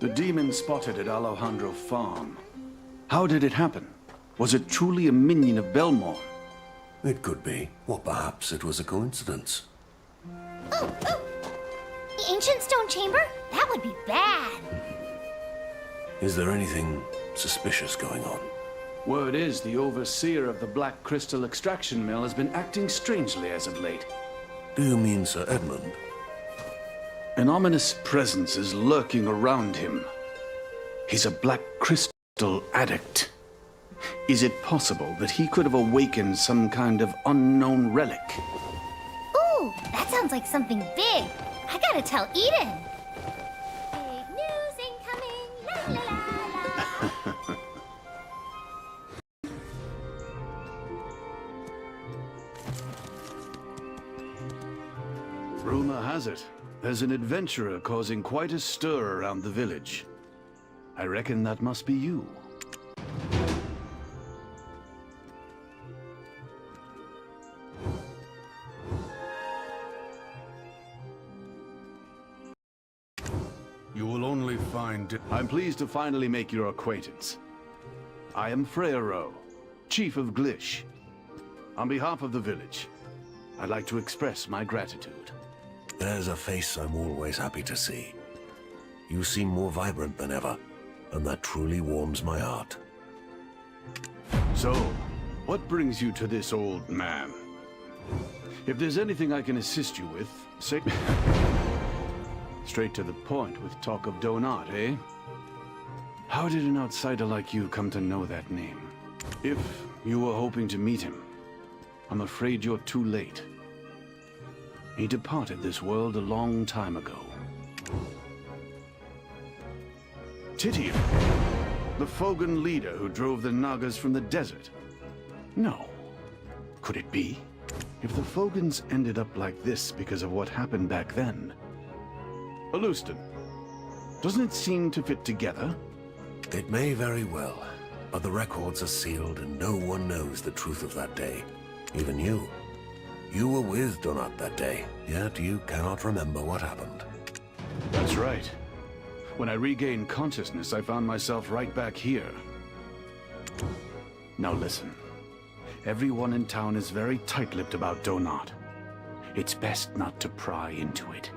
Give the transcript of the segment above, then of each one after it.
The demon spotted at Alejandro Farm. How did it happen? Was it truly a minion of Belmore? It could be, or perhaps it was a coincidence. Oh, oh! The ancient stone chamber? That would be bad. Is there anything suspicious going on? Word is the overseer of the Black Crystal extraction mill has been acting strangely as of late. Do you mean Sir Edmund? An ominous presence is lurking around him. He's a Black Crystal addict. Is it possible that he could have awakened some kind of unknown relic? Ooh, that sounds like something big. I gotta tell Eden. Big news incoming, la la la la. Rumor has it, there's an adventurer causing quite a stir around the village. I reckon that must be you. You will only find... I'm pleased to finally make your acquaintance. I am Freyro, Chief of Glish. On behalf of the village, I'd like to express my gratitude. There's a face I'm always happy to see. You seem more vibrant than ever, and that truly warms my heart. So, what brings you to this old man? If there's anything I can assist you with, say... Straight to the point with talk of Donat, eh? How did an outsider like you come to know that name? If you were hoping to meet him, I'm afraid you're too late. He departed this world a long time ago. Titian, the Fogan leader who drove the Nagas from the desert. No. Could it be? If the Fogans ended up like this because of what happened back then... Alustan, doesn't it seem to fit together? It may very well, but the records are sealed and no one knows the truth of that day. Even you. You were with Donat that day, yet you cannot remember what happened. That's right. When I regained consciousness, I found myself right back here. Now listen. Everyone in town is very tight-lipped about Donat. It's best not to pry into it.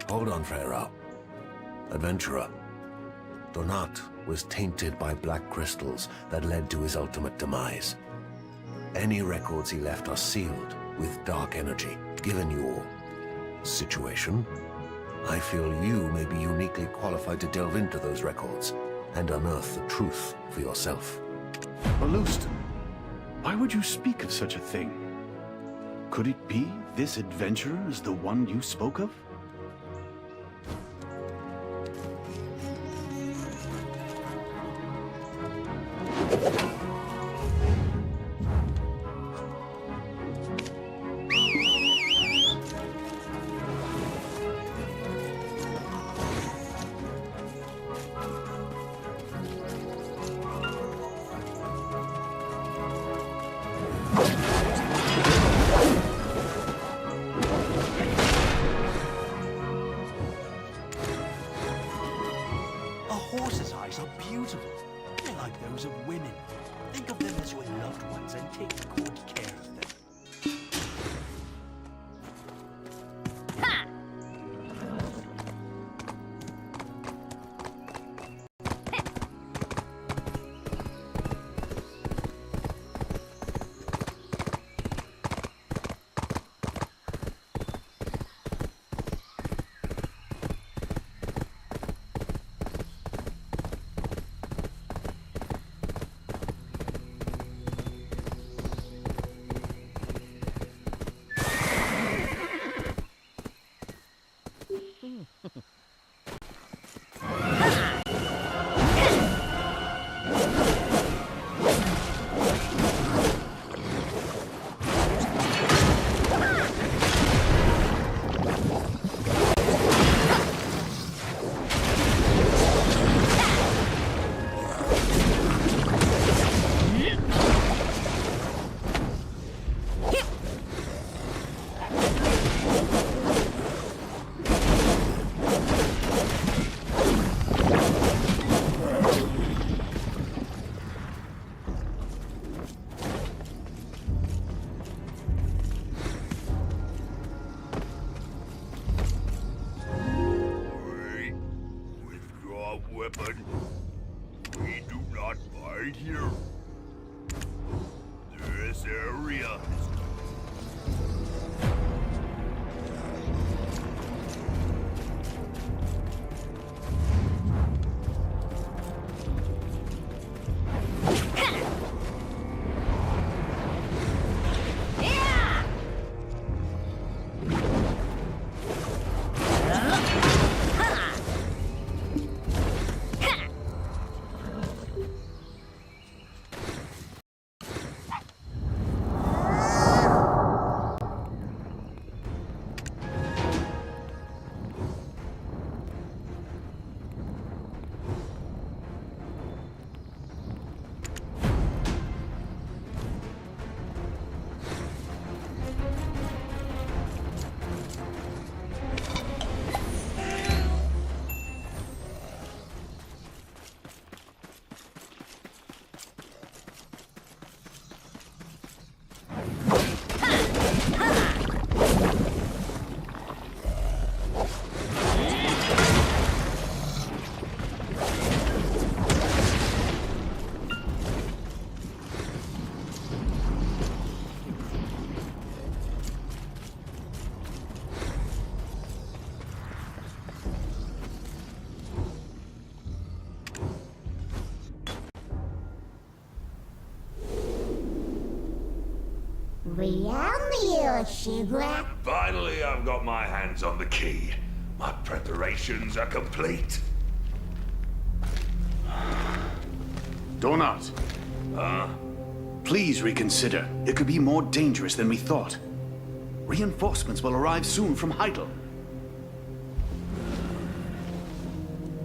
Hold on, Freyro. Adventurer. Donat was tainted by black crystals that led to his ultimate demise. Any records he left are sealed with dark energy. Given your situation, I feel you may be uniquely qualified to delve into those records and unearth the truth for yourself. Alustan, why would you speak of such a thing? Could it be this adventurer is the one you spoke of? A horse's eyes are beautiful. They're like those of women. Think of them as your loved ones and take good care of them. Ha! a weapon. We do not fight here. This area is Finally, I've got my hands on the key. My preparations are complete. Donut. Please reconsider. It could be more dangerous than we thought. Reinforcements will arrive soon from Heidel.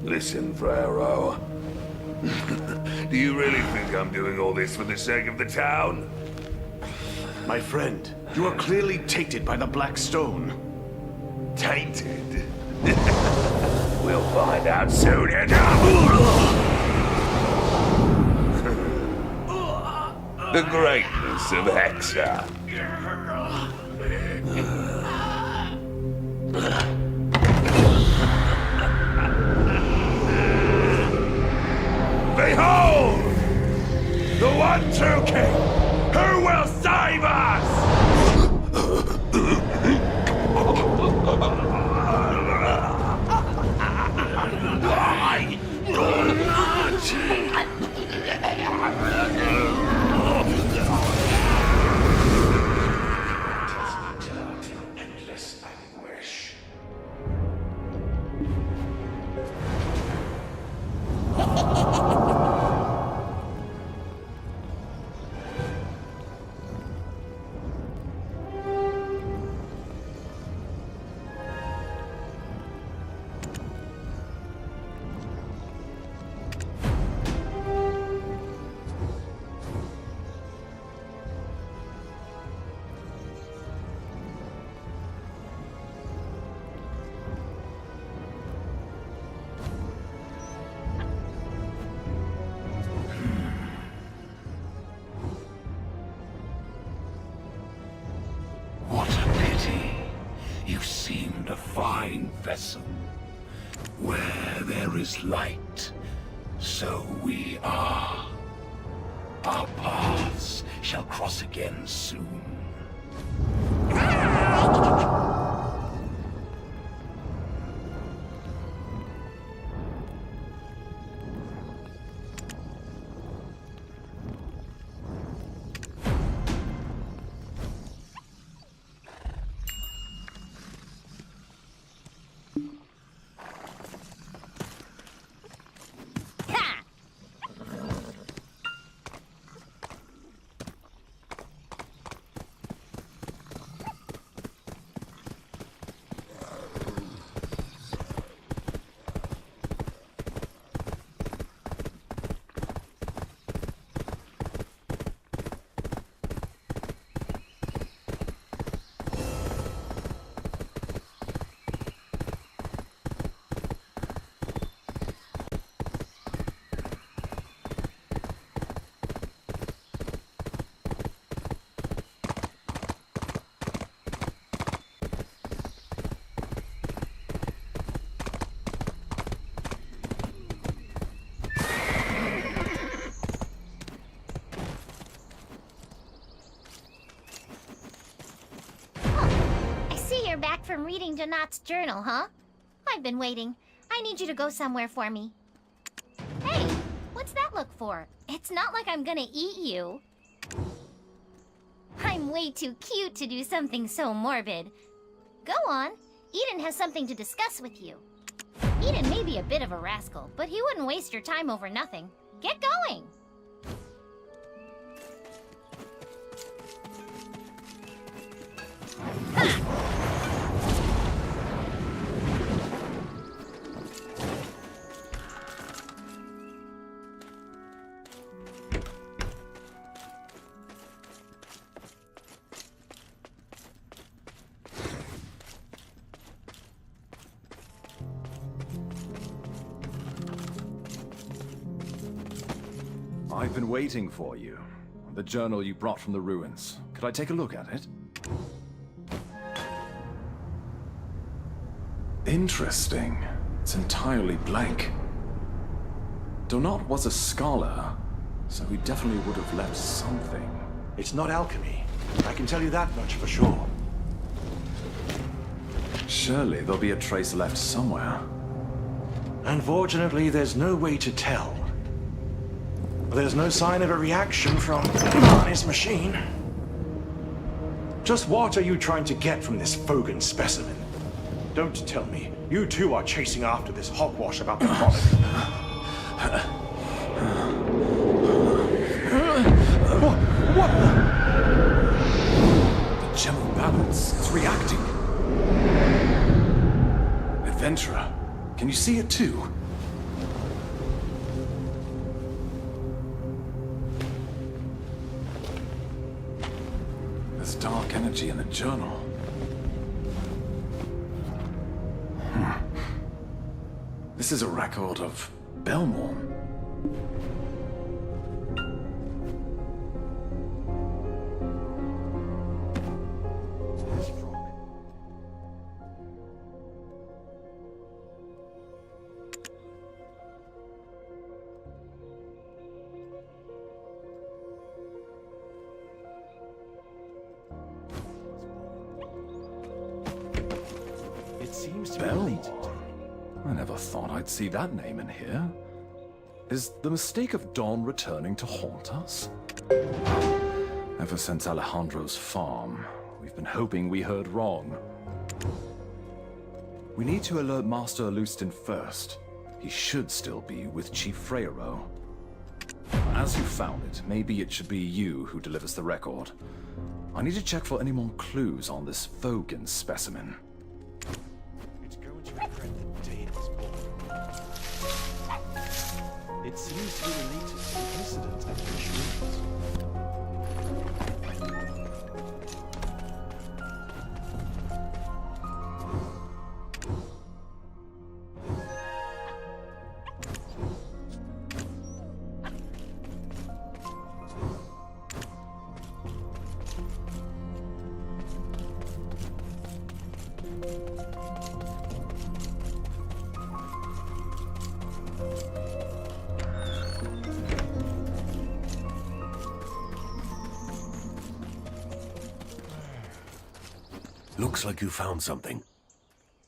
Listen, Frero. Do you really think I'm doing all this for the sake of the town? My friend, you are clearly tainted by the Black Stone. Tainted? We'll find out soon enough! The greatness of Hexa. Behold! The one true king! Who will save us? Why endless anguish. What a pity. You seemed a fine vessel. Where there is light, so we are. Our paths shall cross again soon. reading Donat's journal, huh? I've been waiting. I need you to go somewhere for me. Hey, what's that look for? It's not like I'm gonna eat you. I'm way too cute to do something so morbid. Go on. Eden has something to discuss with you. Eden may be a bit of a rascal, but he wouldn't waste your time over nothing. Get going! I've been waiting for you. The journal you brought from the ruins. Could I take a look at it? Interesting. It's entirely blank. Donat was a scholar, so he definitely would have left something. It's not alchemy. I can tell you that much for sure. Surely there'll be a trace left somewhere. Unfortunately, there's no way to tell. There's no sign of a reaction from Marnie's machine. Just what are you trying to get from this Fogan specimen? Don't tell me you too are chasing after this hogwash about the frolic. What the? The gem of balance is reacting. Adventurer, can you see it too? There's dark energy in the journal. This is a record of Belmorn. It seems to be related. I never thought I'd see that name in here. Is the mistake of Dawn returning to haunt us? Ever since Alejandro's farm, we've been hoping we heard wrong. We need to alert Master Alustin first. He should still be with Chief Freyro. As you found it, maybe it should be you who delivers the record. I need to check for any more clues on this Fogan specimen. It's going to regret the day it was born. It seems to be related to the incident at the shrines. Looks like you found something.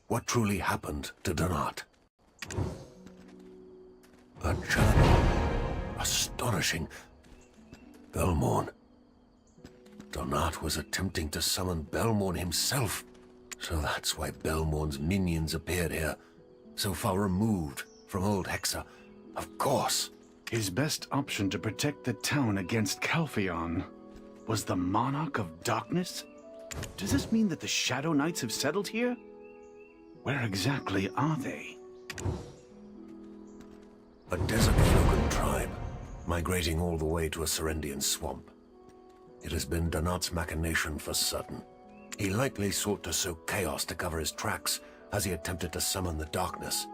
What truly happened to Donat? A journal. Astonishing. Belmorn. Donat was attempting to summon Belmorn himself. So that's why Belmorn's minions appeared here. So far removed from old Hexa. Of course. His best option to protect the town against Calpheon was the Monarch of Darkness? Does this mean that the Shadow Knights have settled here? Where exactly are they? A desert Fogan tribe, migrating all the way to a Serendian swamp. It has been Donat's machination for certain. He likely sought to sow chaos to cover his tracks as he attempted to summon the darkness.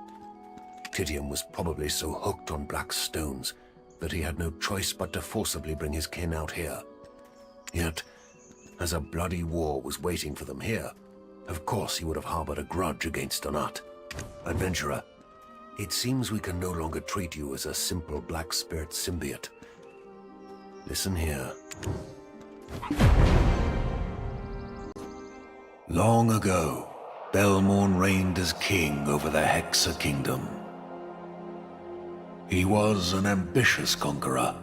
Titium was probably so hooked on black stones that he had no choice but to forcibly bring his kin out here. Yet, as a bloody war was waiting for them here, of course he would have harbored a grudge against Donat. Adventurer, it seems we can no longer treat you as a simple black spirit symbiote. Listen here. Long ago, Belmorn reigned as king over the Hexa Kingdom. He was an ambitious conqueror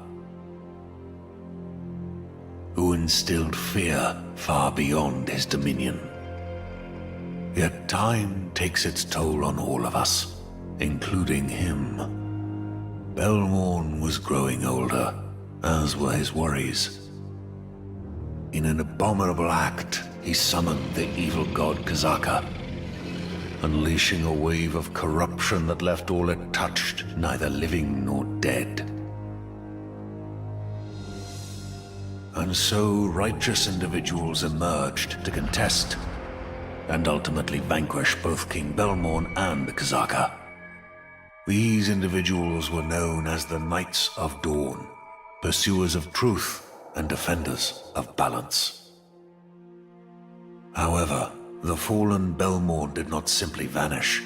who instilled fear far beyond his dominion. Yet time takes its toll on all of us, including him. Belmorn was growing older, as were his worries. In an abominable act, he summoned the evil god Kazaka, unleashing a wave of corruption that left all it touched neither living nor dead. And so righteous individuals emerged to contest and ultimately vanquish both King Belmorn and Kazaka. These individuals were known as the Knights of Dawn, pursuers of truth and defenders of balance. However, the fallen Belmorn did not simply vanish.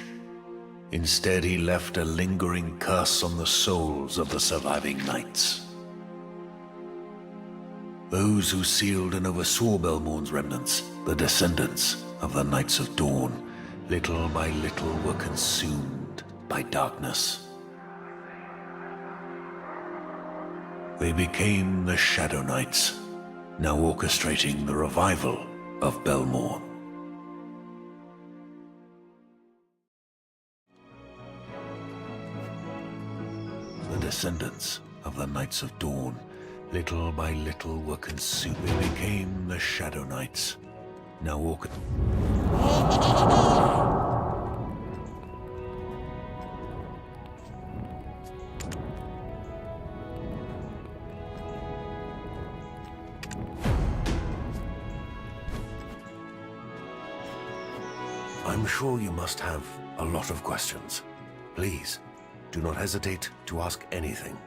Instead, he left a lingering curse on the souls of the surviving knights. Those who sealed and oversaw Belmorn's remnants, the descendants of the Knights of Dawn, little by little were consumed by darkness. They became the Shadow Knights, now orchestrating the revival of Belmorn. The descendants of the Knights of Dawn, little by little were consumed. They became the Shadow Knights, now I'm sure you must have a lot of questions. Please, do not hesitate to ask anything.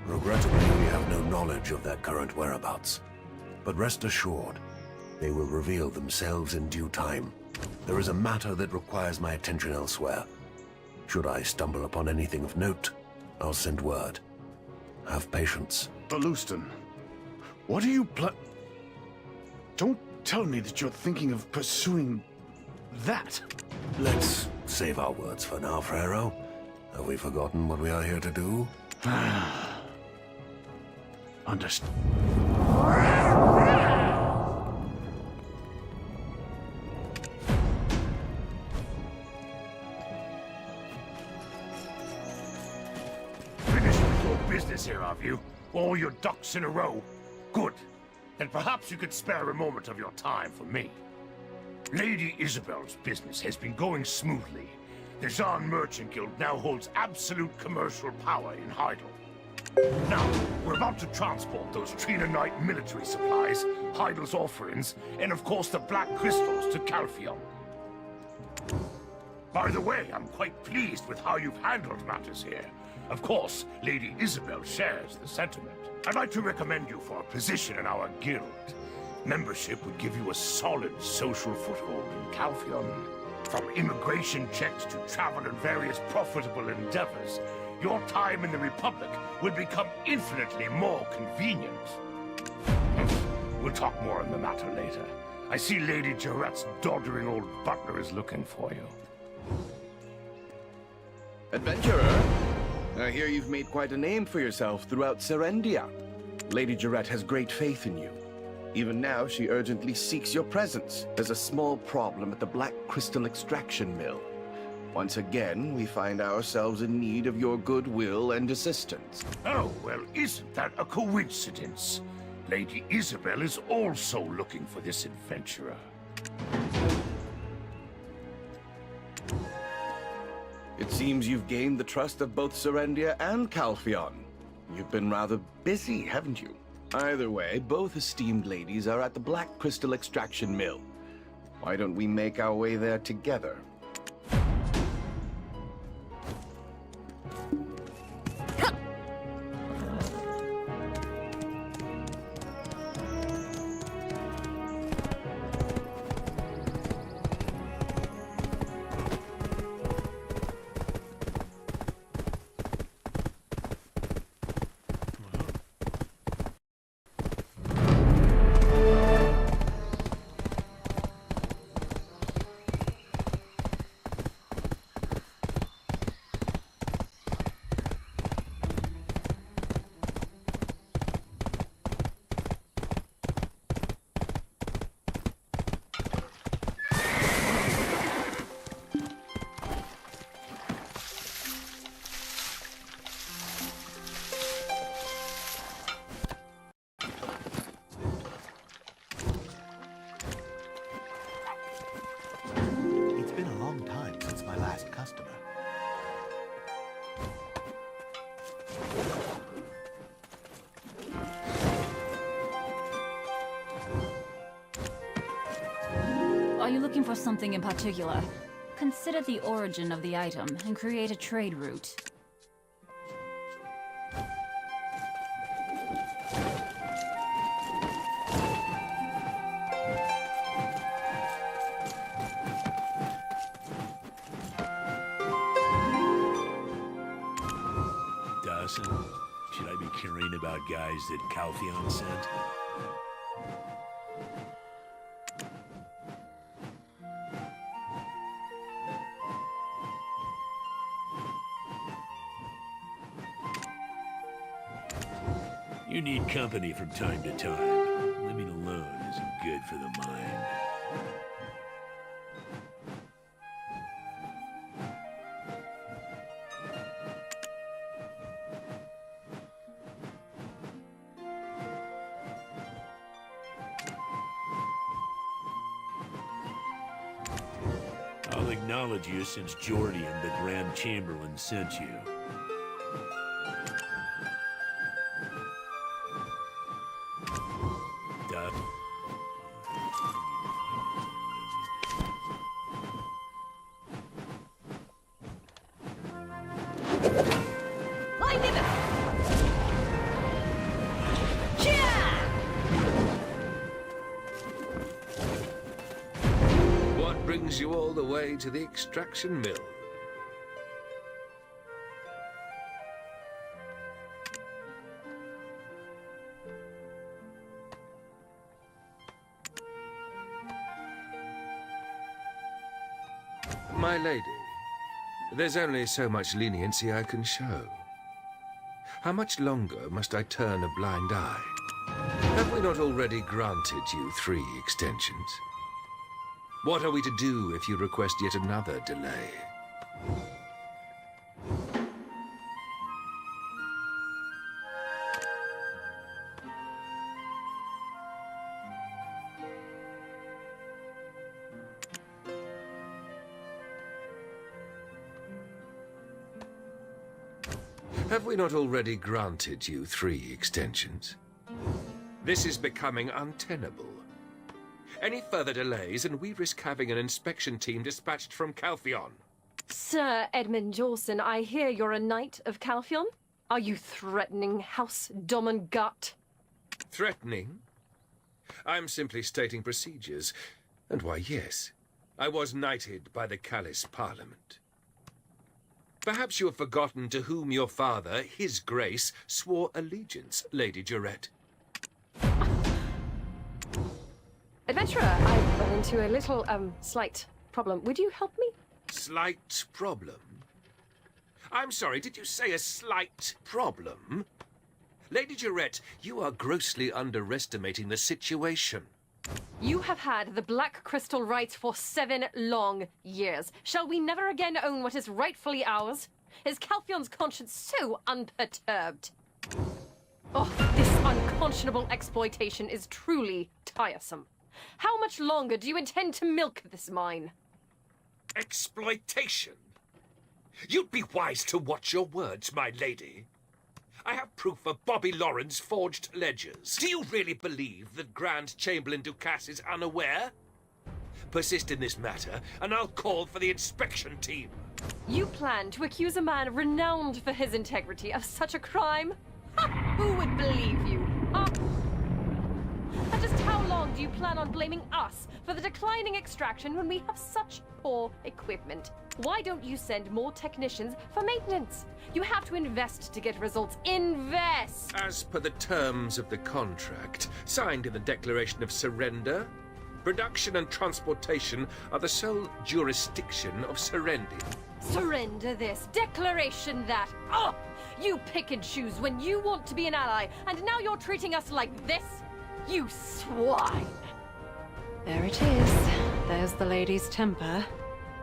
Regrettably, we have no knowledge of their current whereabouts. But rest assured, they will reveal themselves in due time. There is a matter that requires my attention elsewhere. Should I stumble upon anything of note, I'll send word. Have patience. Leuston, what are you Don't tell me that you're thinking of pursuing that. Let's save our words for now, Frero. Have we forgotten what we are here to do? Understood. Finished with your business here, have you? All your ducks in a row? Good. Then perhaps you could spare a moment of your time for me. Lady Isabel's business has been going smoothly. The Zan Merchant Guild now holds absolute commercial power in Heidel. Now, we're about to transport those Trina Knight military supplies, Heidel's offerings, and of course the black crystals to Calpheon. By the way, I'm quite pleased with how you've handled matters here. Of course, Lady Isabel shares the sentiment. I'd like to recommend you for a position in our guild. Membership would give you a solid social foothold in Calpheon. From immigration checks to travel and various profitable endeavors, your time in the Republic would become infinitely more convenient. We'll talk more on the matter later. I see Lady Jarrett's doddering old butler is looking for you. Adventurer, I hear you've made quite a name for yourself throughout Serendia. Lady Jarrett has great faith in you. Even now, she urgently seeks your presence. There's a small problem at the Black Crystal Extraction Mill. Once again, we find ourselves in need of your goodwill and assistance. Oh, well, isn't that a coincidence? Lady Isabel is also looking for this adventurer. It seems you've gained the trust of both Serendia and Calpheon. You've been rather busy, haven't you? Either way, both esteemed ladies are at the Black Crystal Extraction Mill. Why don't we make our way there together? looking for something in particular, consider the origin of the item and create a trade route. Dawson, should I be caring about guys that Calpheon sent? You need company from time to time. Living alone isn't good for the mind. I'll acknowledge you since Jordian, the Grand Chamberlain, sent you. What brings you all the way to the extraction mill? My lady, there's only so much leniency I can show. How much longer must I turn a blind eye? Have we not already granted you 3 extensions? What are we to do if you request yet another delay? Have we not already granted you 3 extensions? This is becoming untenable. Any further delays and we risk having an inspection team dispatched from Calpheon. Sir Edmund Jolson, I hear you're a knight of Calpheon? Are you threatening House Domingut? Threatening? I'm simply stating procedures. And why, yes, I was knighted by the Callis Parliament. Perhaps you have forgotten to whom your father, His Grace, swore allegiance, Lady Jarrett. Adventurer, I've run into a little, slight problem. Would you help me? Slight problem? I'm sorry, did you say a slight problem? Lady Jarrett, you are grossly underestimating the situation. You have had the Black Crystal rights for 7 long years. Shall we never again own what is rightfully ours? Is Calpheon's conscience so unperturbed? Oh, this unconscionable exploitation is truly tiresome. How much longer do you intend to milk this mine? Exploitation? You'd be wise to watch your words, my lady. I have proof of Bobby Lauren's forged ledgers. Do you really believe that Grand Chamberlain Ducasse is unaware? Persist in this matter, and I'll call for the inspection team. You plan to accuse a man renowned for his integrity of such a crime? Ha! Who would believe you? And just how long do you plan on blaming us for the declining extraction when we have such poor equipment? Why don't you send more technicians for maintenance? You have to invest to get results. Invest! As per the terms of the contract, signed in the Declaration of Surrender, production and transportation are the sole jurisdiction of Serendi. Surrender this, declaration that. Oh! You pick and choose when you want to be an ally, and now you're treating us like this? You swine! There it is. There's the lady's temper.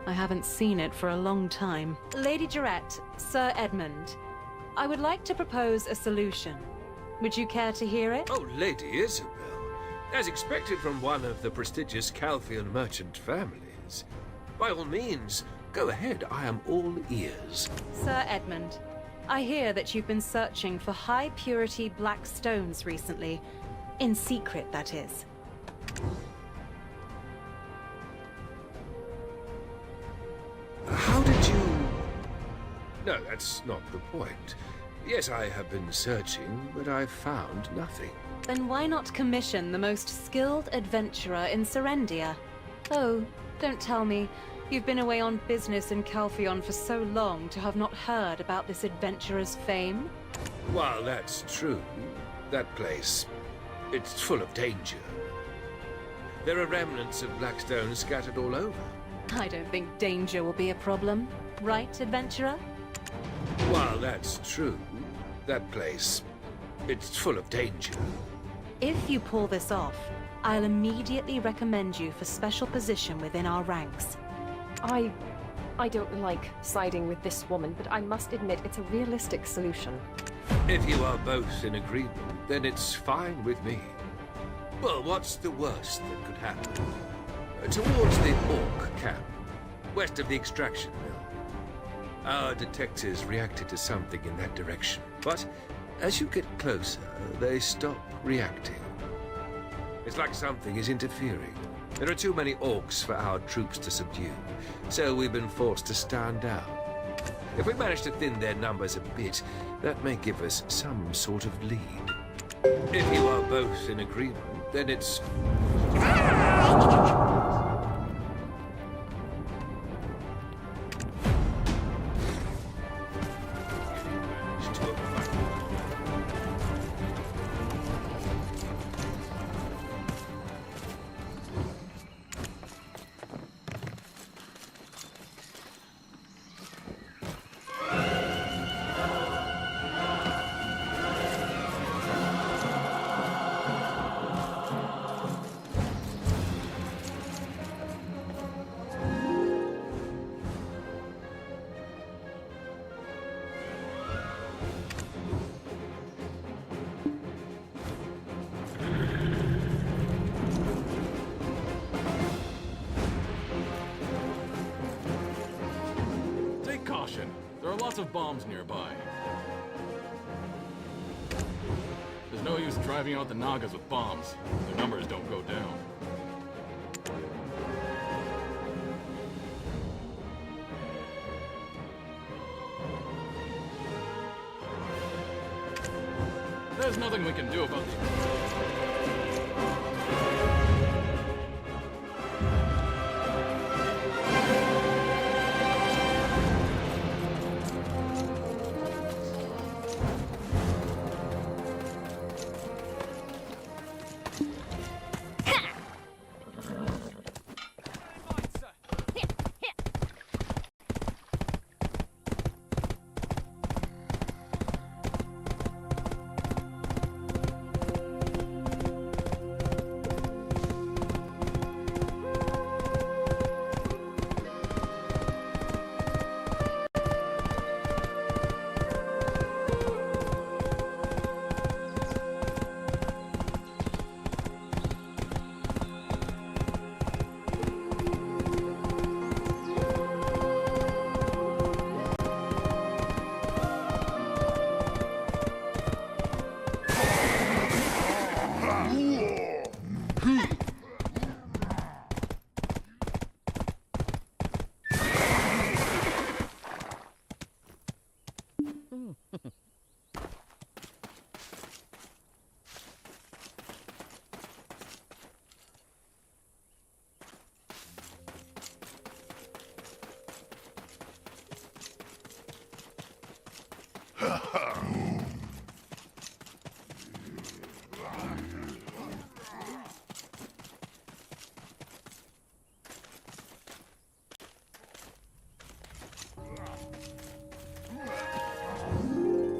I haven't seen it for a long time. Lady Jarrett, Sir Edmund, I would like to propose a solution. Would you care to hear it? Oh, Lady Isabel. As expected from one of the prestigious Calpheon merchant families. By all means, go ahead. I am all ears. Sir Edmund, I hear that you've been searching for high-purity black stones recently. In secret, that is. No, that's not the point. Yes, I have been searching, but I've found nothing. Then why not commission the most skilled adventurer in Serendia? Oh, don't tell me. You've been away on business in Calpheon for so long to have not heard about this adventurer's fame? While that's true, that place, it's full of danger. There are remnants of Blackstone scattered all over. I don't think danger will be a problem. Right, adventurer? While that's true, that place, it's full of danger. If you pull this off, I'll immediately recommend you for special position within our ranks. I don't like siding with this woman, but I must admit it's a realistic solution. If you are both in agreement, then it's fine with me. Well, what's the worst that could happen? Towards the Orc camp, west of the extraction mill. Our detectives reacted to something in that direction, but as you get closer, they stop reacting. It's like something is interfering. There are too many orcs for our troops to subdue, so we've been forced to stand down. If we manage to thin their numbers a bit, that may give us some sort of lead. If you are both in agreement, then it's... There are lots of bombs nearby. There's no use driving out the Nagas with bombs. Their numbers don't go down. There's nothing we can do about it.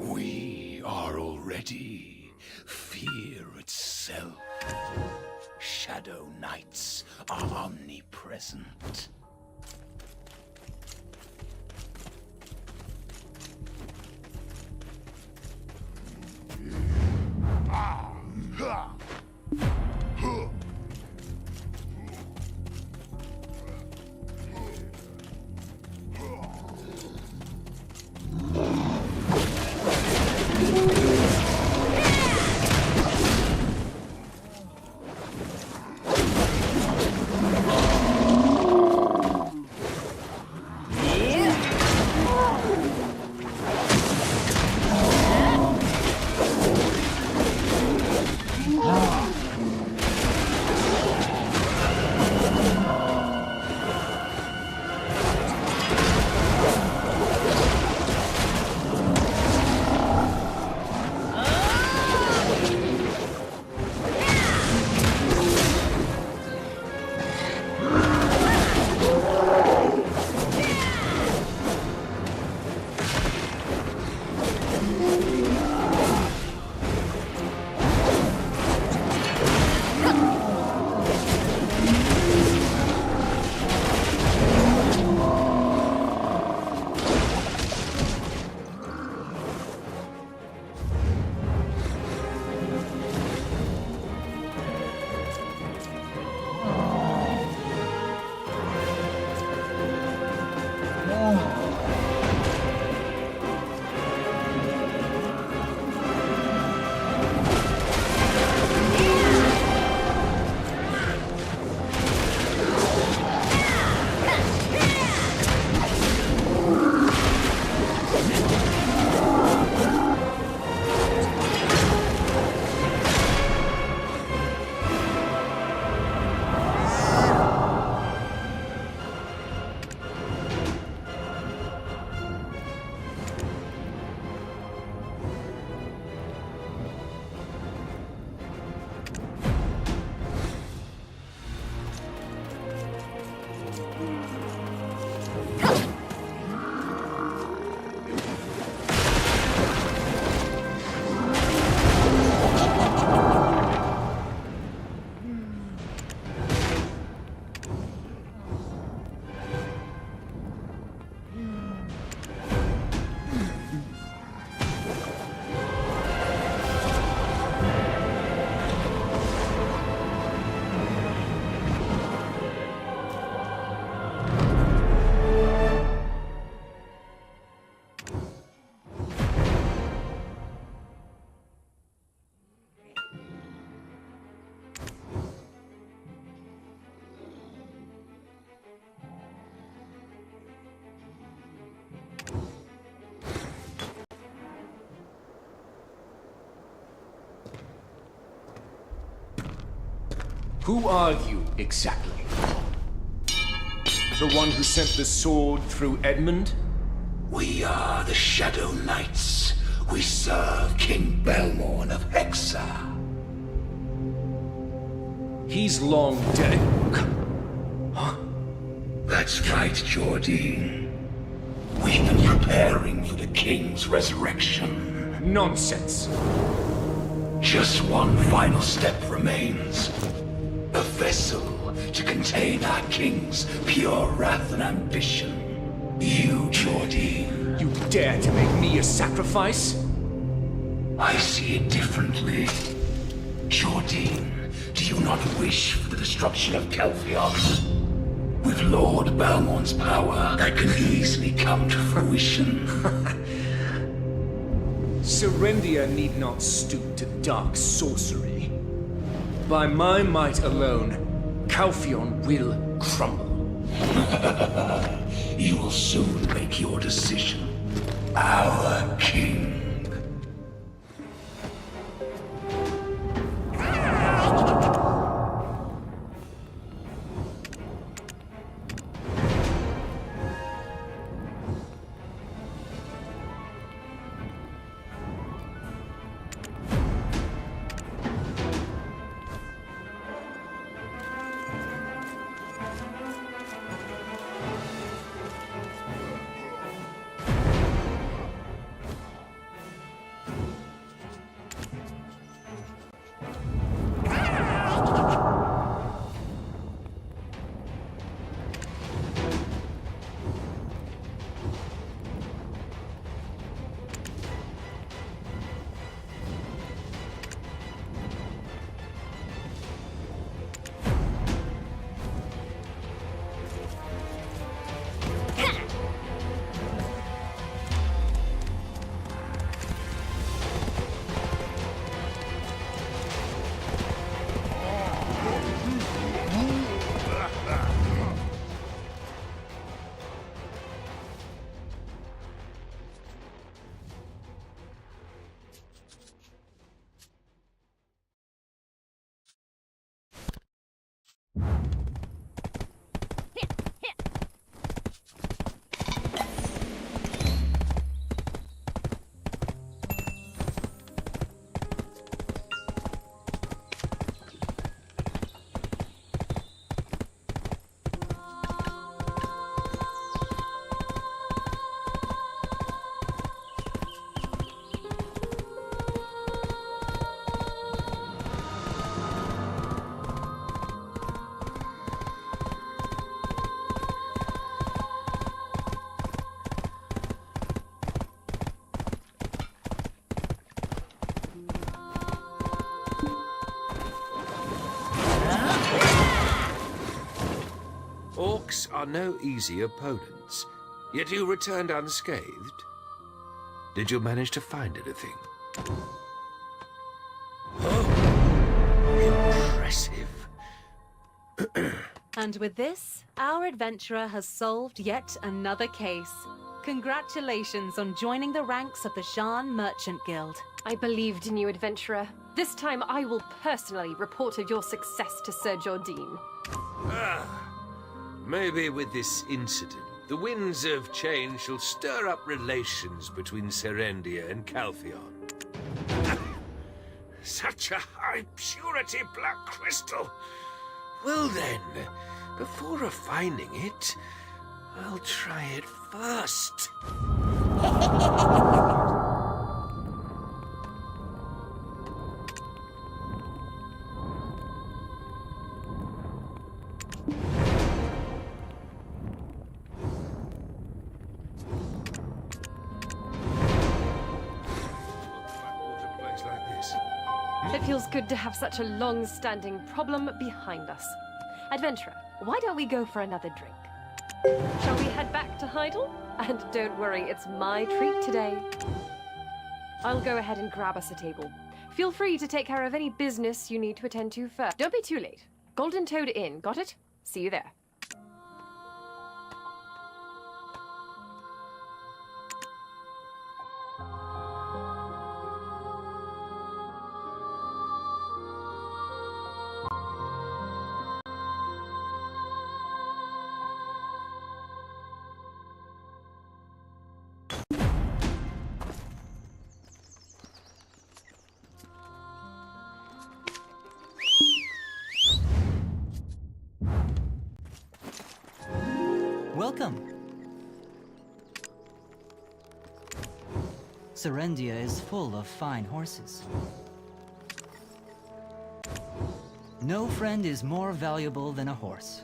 We are already fear itself. Shadow Knights are omnipresent. Who are you, exactly? The one who sent the sword through Edmund? We are the Shadow Knights. We serve King Belmorn of Hexa. He's long dead. Huh? That's right, Jordine. We've been preparing for the King's resurrection. Nonsense. Just one final step remains. A vessel to contain our King's pure wrath and ambition. You, Jordine. You dare to make me a sacrifice? I see it differently. Jordine, do you not wish for the destruction of Calphion? With Lord Balmorn's power, that can easily come to fruition. Serendia need not stoop to dark sorcery. By my might alone, Calphion will crumble. You will soon make your decision. Our king. Orcs are no easy opponents, yet you returned unscathed. Did you manage to find anything? Oh, impressive. And with this, our adventurer has solved yet another case. Congratulations on joining the ranks of the Shan Merchant Guild. I believed in you, adventurer. This time I will personally report of your success to Sir Jordine. Maybe with this incident, the winds of change shall stir up relations between Serendia and Calphion. Such a high purity black crystal! Well then, before refining it, I'll try it first. It feels good to have such a long-standing problem behind us. Adventurer, why don't we go for another drink? Shall we head back to Heidel? And don't worry, it's my treat today. I'll go ahead and grab us a table. Feel free to take care of any business you need to attend to first. Don't be too late. Golden Toad Inn, got it? See you there. Welcome. Serendia is full of fine horses. No friend is more valuable than a horse.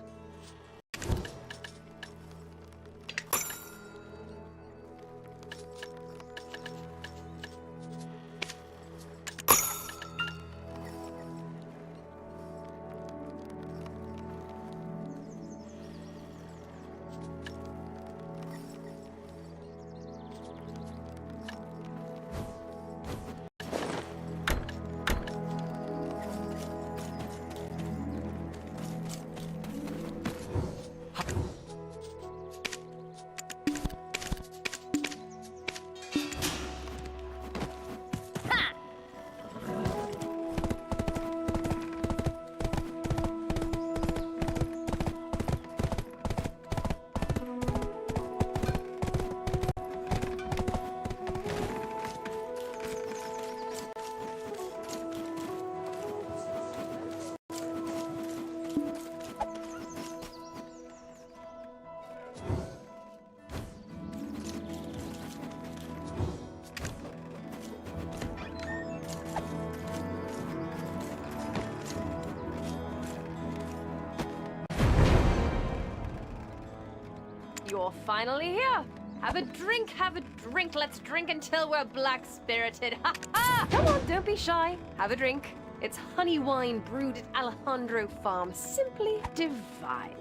You're finally here. Have a drink, have a drink. Let's drink until we're black-spirited. Ha ha! Come on, don't be shy. Have a drink. It's honey wine brewed at Alejandro Farm. Simply divine.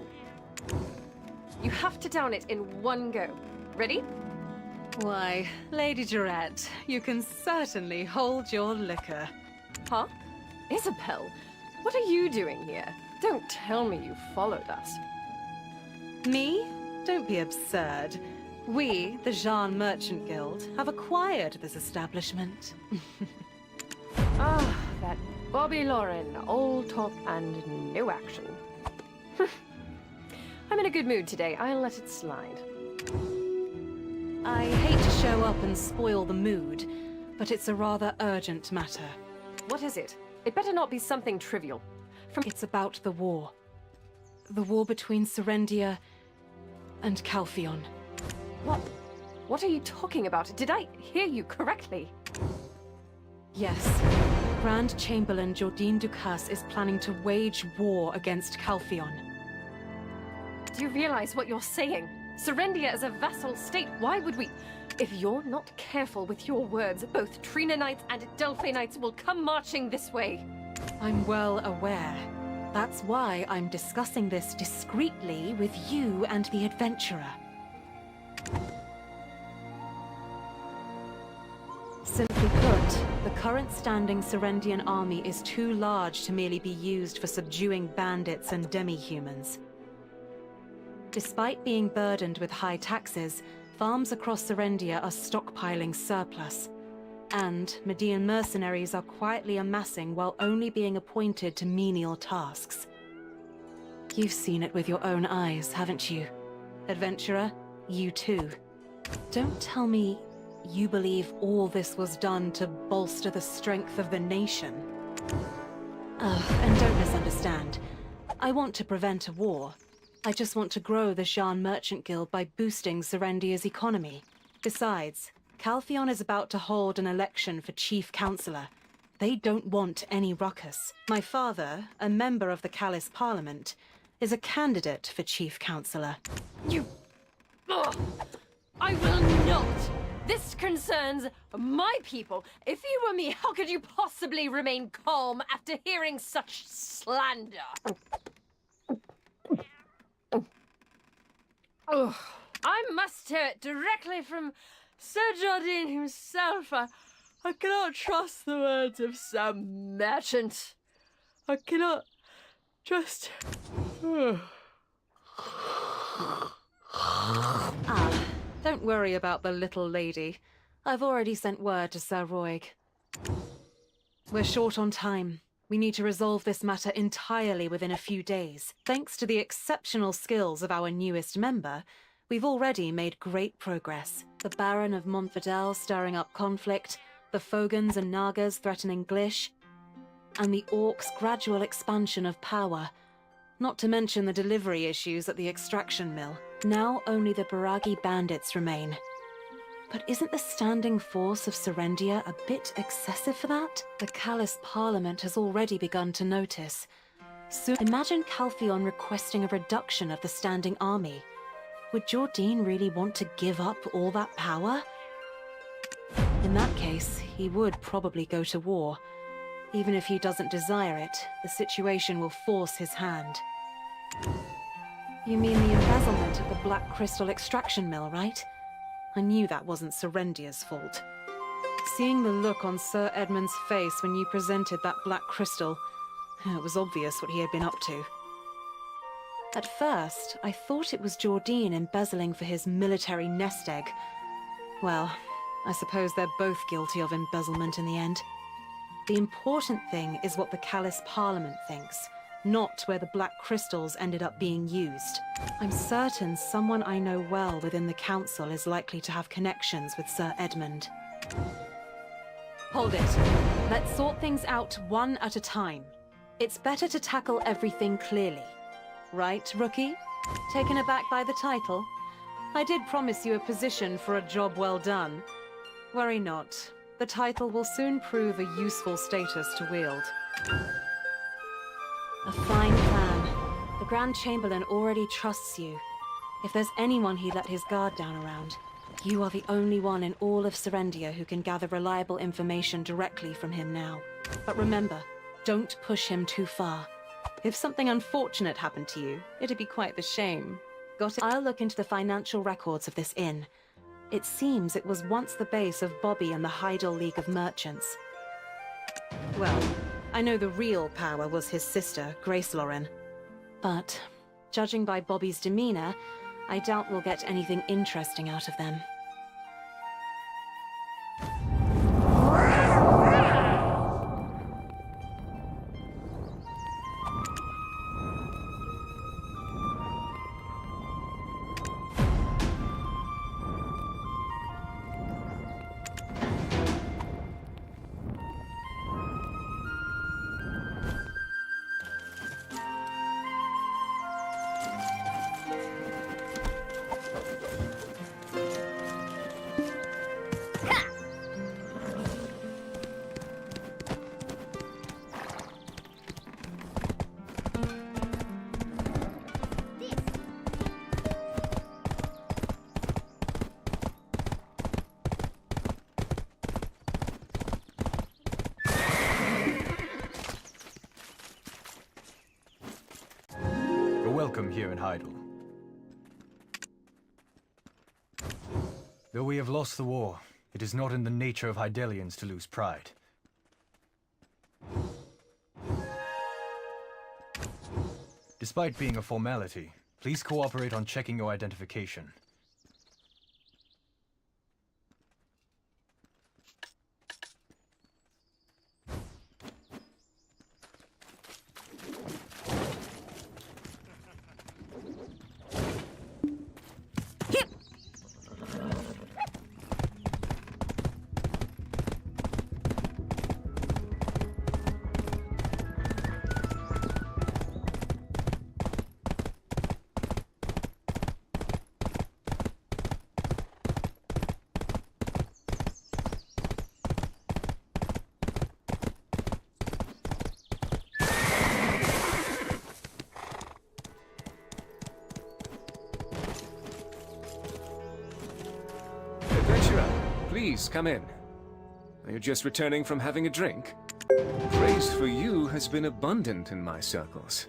You have to down it in one go. Ready? Why, Lady Jarrett, you can certainly hold your liquor. Huh? Isabel, what are you doing here? Don't tell me you followed us. Me? Don't be absurd. We, the Jean Merchant Guild, have acquired this establishment. Ah, that Bobby Lauren, all talk and no action. I'm in a good mood today. I'll let it slide. I hate to show up and spoil the mood, but it's a rather urgent matter. What is it? It better not be something trivial. It's about the war. The war between Serendia and Calphion. What are you talking about? Did I hear you correctly? Yes. Grand Chamberlain Jordine Ducasse is planning to wage war against Calphion. Do you realize what you're saying? Serendia is a vassal state. Why would we... If you're not careful with your words, both Trina Knights and Delphi Knights will come marching this way. I'm well aware. That's why I'm discussing this discreetly with you and the adventurer. Simply put, the current standing Serendian army is too large to merely be used for subduing bandits and demi-humans. Despite being burdened with high taxes, farms across Serendia are stockpiling surplus. And Median mercenaries are quietly amassing while only being appointed to menial tasks. You've seen it with your own eyes, haven't you? Adventurer, you too. Don't tell me you believe all this was done to bolster the strength of the nation. And don't misunderstand. I want to prevent a war. I just want to grow the Jean Merchant Guild by boosting Serendia's economy. Besides, Calphion is about to hold an election for Chief Counselor. They don't want any ruckus. My father, a member of the Callis Parliament, is a candidate for Chief Counselor. You... Ugh. I will not! This concerns my people. If you were me, how could you possibly remain calm after hearing such slander? Ugh. I must hear it directly from Sir Jardine himself. I cannot trust the words of some merchant. I cannot trust... Don't worry about the little lady. I've already sent word to Sir Roig. We're short on time. We need to resolve this matter entirely within a few days. Thanks to the exceptional skills of our newest member, we've already made great progress. The Baron of Montfidel stirring up conflict, the Fogans and Nagas threatening Glish, and the Orcs' gradual expansion of power. Not to mention the delivery issues at the extraction mill. Now only the Baragi bandits remain. But isn't the standing force of Serendia a bit excessive for that? The Callous Parliament has already begun to notice. So imagine Calpheon requesting a reduction of the standing army. Would Jordine really want to give up all that power? In that case, he would probably go to war. Even if he doesn't desire it, the situation will force his hand. You mean the embezzlement at the Black Crystal extraction mill, right? I knew that wasn't Serendia's fault. Seeing the look on Sir Edmund's face when you presented that black crystal, it was obvious what he had been up to. At first, I thought it was Jordine embezzling for his military nest egg. Well, I suppose they're both guilty of embezzlement in the end. The important thing is what the Callous Parliament thinks, not where the black crystals ended up being used. I'm certain someone I know well within the council is likely to have connections with Sir Edmund. Hold it. Let's sort things out one at a time. It's better to tackle everything clearly. Right, rookie? Taken aback by the title? I did promise you a position for a job well done. Worry not. The title will soon prove a useful status to wield. A fine plan. The Grand Chamberlain already trusts you. If there's anyone he let his guard down around, you are the only one in all of Serendia who can gather reliable information directly from him now. But remember, don't push him too far. If something unfortunate happened to you, it'd be quite the shame. Got it? I'll look into the financial records of this inn. It seems it was once the base of Bobby and the Heidel League of Merchants. Well, I know the real power was his sister, Grace Lauren. But, judging by Bobby's demeanor, I doubt we'll get anything interesting out of them. Welcome here in Heidel. Though we have lost the war, it is not in the nature of Heidelians to lose pride. Despite being a formality, please cooperate on checking your identification. Please, come in. Are you just returning from having a drink? Praise for you has been abundant in my circles.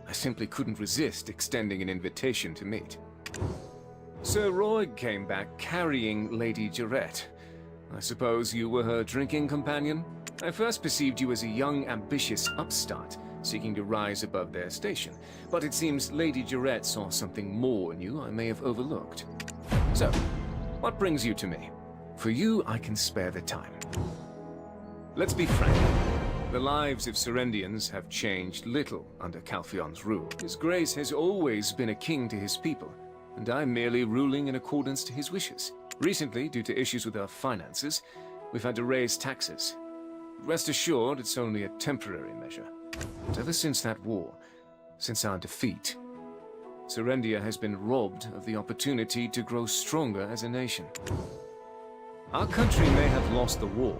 I simply couldn't resist extending an invitation to meet. Sir Roy came back carrying Lady Jarette. I suppose you were her drinking companion? I first perceived you as a young, ambitious upstart, seeking to rise above their station. But it seems Lady Jarette saw something more in you I may have overlooked. So, what brings you to me? For you, I can spare the time. Let's be frank. The lives of Serendians have changed little under Calpheon's rule. His Grace has always been a king to his people, and I'm merely ruling in accordance to his wishes. Recently, due to issues with our finances, we've had to raise taxes. Rest assured, it's only a temporary measure. But ever since that war, Since our defeat, Serendia has been robbed of the opportunity to grow stronger as a nation. Our country may have lost the war,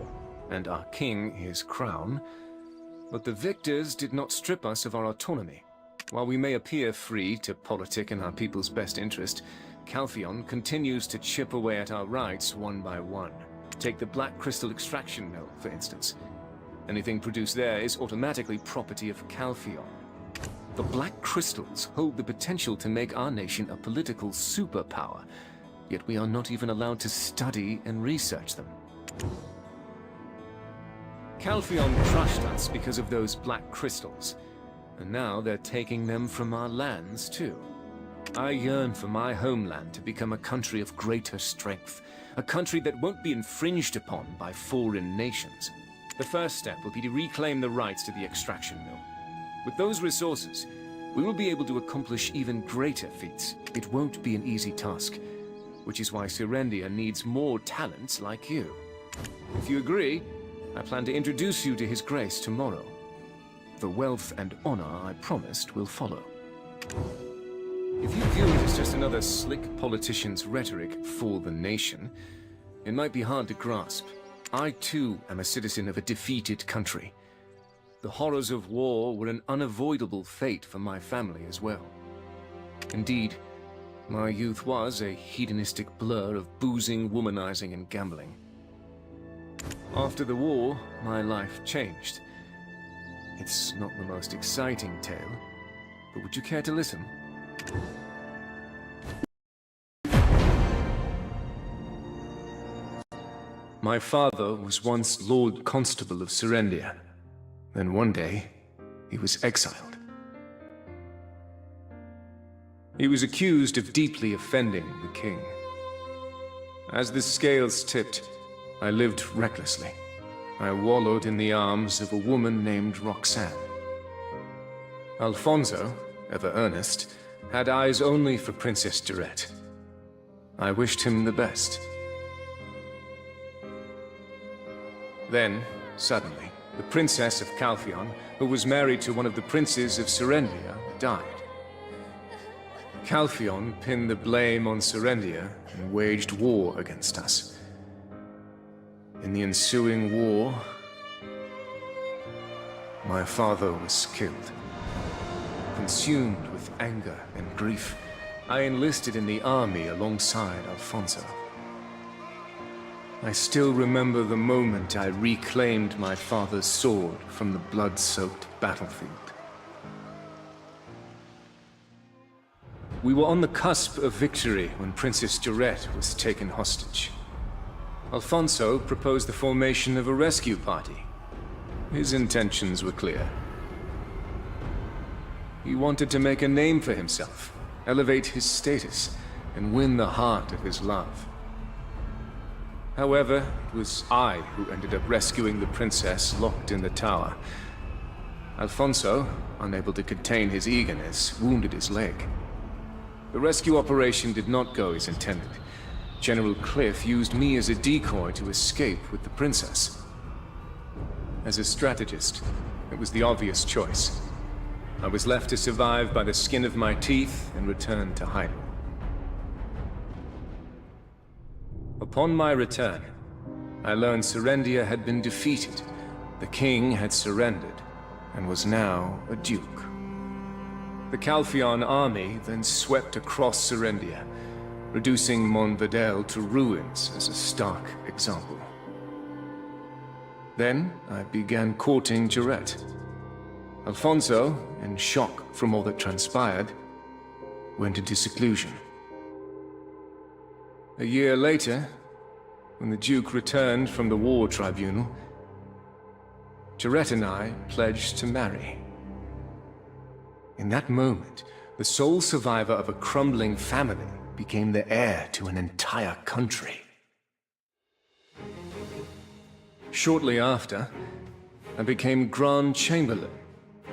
and our king his crown, but the victors did not strip us of our autonomy. While we may appear free to politic in our people's best interest, Calpheon continues to chip away at our rights one by one. Take the Black Crystal extraction mill, for instance. Anything produced there is automatically property of Calpheon. The Black Crystals hold the potential to make our nation a political superpower, yet we are not even allowed to study and research them. Calpheon crushed us because of those Black Crystals, and now they're taking them from our lands too. I yearn for my homeland to become a country of greater strength, a country that won't be infringed upon by foreign nations. The first step will be to reclaim the rights to the extraction mill. With those resources, we will be able to accomplish even greater feats. It won't be an easy task, which is why Serendia needs more talents like you. If you agree, I plan to introduce you to His Grace tomorrow. The wealth and honor I promised will follow. If you view it as just another slick politician's rhetoric for the nation, it might be hard to grasp. I too am a citizen of a defeated country. The horrors of war were an unavoidable fate for my family as well. Indeed, my youth was a hedonistic blur of boozing, womanizing, and gambling. After the war, my life changed. It's not the most exciting tale, but would you care to listen? My father was once Lord Constable of Serendia. Then one day, he was exiled. He was accused of deeply offending the king. As the scales tipped, I lived recklessly. I wallowed in the arms of a woman named Roxanne. Alfonso, ever earnest, had eyes only for Princess Durette. I wished him the best. Then, suddenly, the Princess of Calpheon, who was married to one of the princes of Serendia, died. Calpheon pinned the blame on Serendia and waged war against us. In the ensuing war, my father was killed. Consumed with anger and grief, I enlisted in the army alongside Alfonso. I still remember the moment I reclaimed my father's sword from the blood-soaked battlefield. We were on the cusp of victory when Princess Durette was taken hostage. Alfonso proposed the formation of a rescue party. His intentions were clear. He wanted to make a name for himself, elevate his status, and win the heart of his love. However, it was I who ended up rescuing the princess locked in the tower. Alfonso, unable to contain his eagerness, wounded his leg. The rescue operation did not go as intended. General Cliff used me as a decoy to escape with the princess. As a strategist, it was the obvious choice. I was left to survive by the skin of my teeth and return to hiding. Upon my return, I learned Serendia had been defeated. The king had surrendered and was now a duke. The Calpheon army then swept across Serendia, reducing Monvedel to ruins as a stark example. Then I began courting Durette. Alfonso, in shock from all that transpired, went into seclusion. A year later, when the Duke returned from the war tribunal, Durette and I pledged to marry. In that moment, the sole survivor of a crumbling family became the heir to an entire country. Shortly after, I became Grand Chamberlain,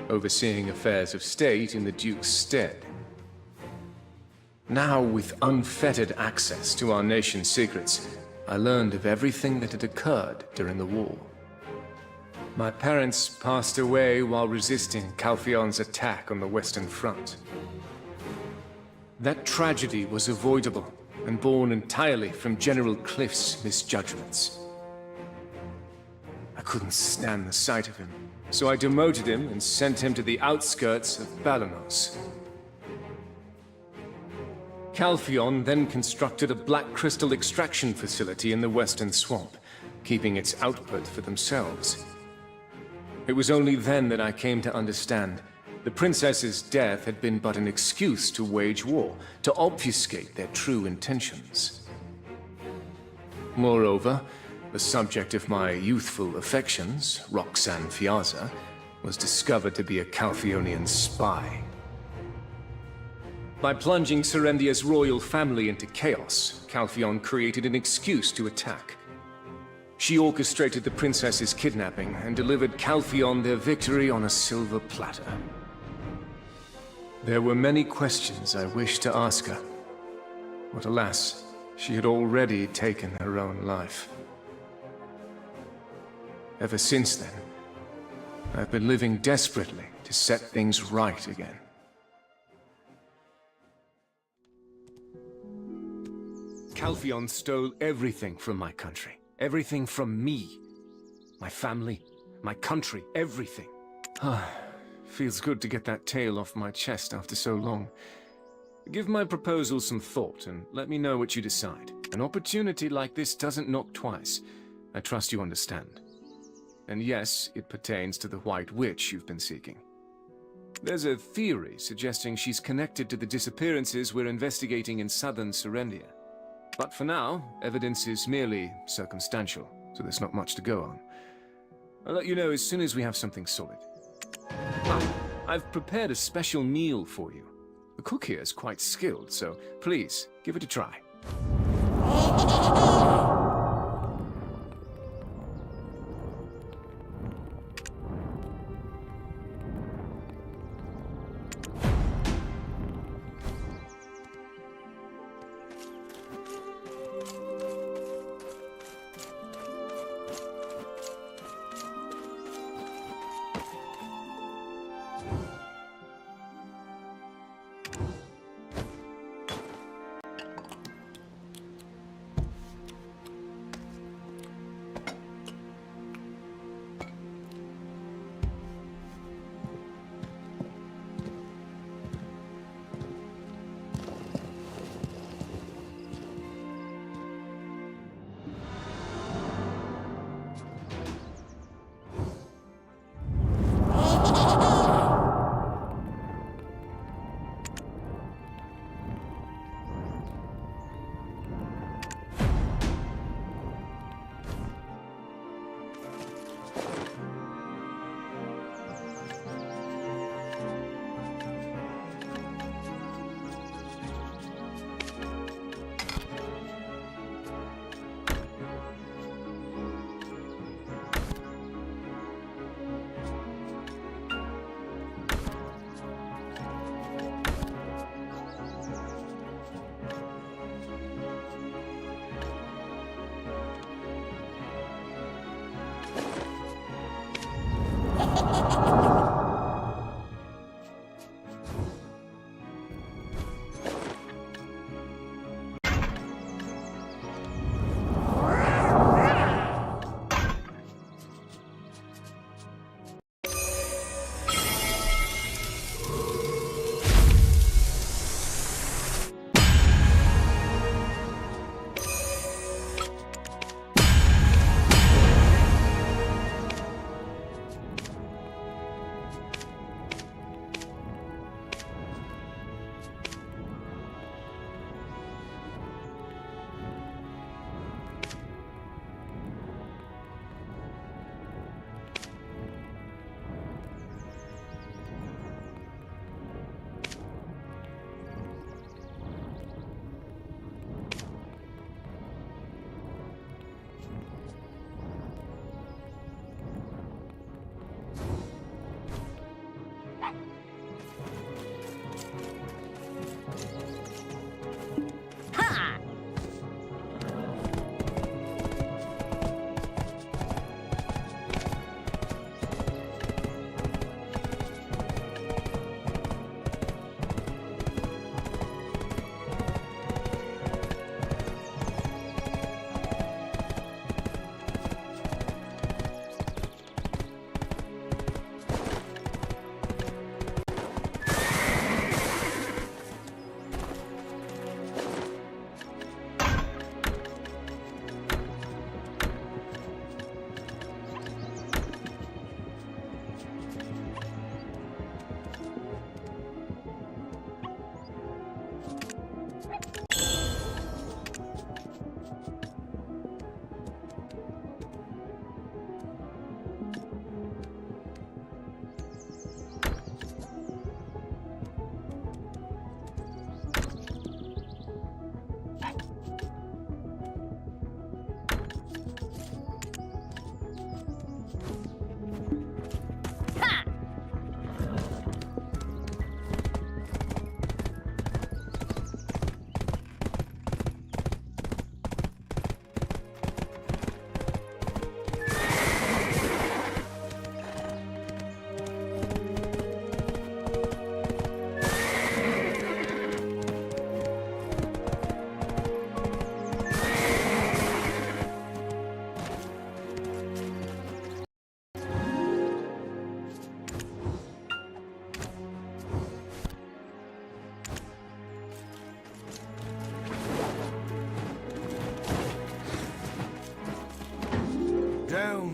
overseeing affairs of state in the Duke's stead. Now, with unfettered access to our nation's secrets, I learned of everything that had occurred during the war. My parents passed away while resisting Calphion's attack on the Western Front. That tragedy was avoidable and born entirely from General Cliff's misjudgments. I couldn't stand the sight of him, so I demoted him and sent him to the outskirts of Balanos. Calphion then constructed a black crystal extraction facility in the Western Swamp, keeping its output for themselves. It was only then that I came to understand the princess's death had been but an excuse to wage war, to obfuscate their true intentions. Moreover, the subject of my youthful affections, Roxanne Fiaza, was discovered to be a Calphionian spy. By plunging Serendia's royal family into chaos, Calphion created an excuse to attack. She orchestrated the princess's kidnapping and delivered Calphion their victory on a silver platter. There were many questions I wished to ask her, but alas, she had already taken her own life. Ever since then, I've been living desperately to set things right again. Calphion stole everything from my country. Everything from me. My family, my country, everything. Feels good to get that tale off my chest after so long. Give my proposal some thought and let me know what you decide. An opportunity like this doesn't knock twice. I trust you understand. And yes, it pertains to the White Witch you've been seeking. There's a theory suggesting she's connected to the disappearances we're investigating in southern Serendia. But for now, evidence is merely circumstantial, so there's not much to go on. I'll let you know as soon as we have something solid. I've prepared a special meal for you. The cook here is quite skilled, so please, give it a try.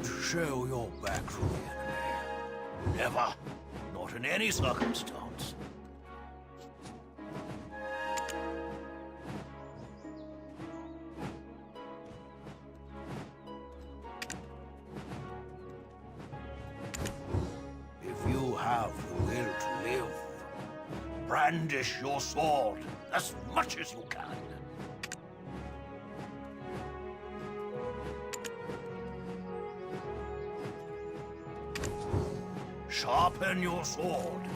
Don't show your back to the enemy. Never. Not in any circumstance. If you have the will to live, brandish your sword as much as you can. Sharpen your sword.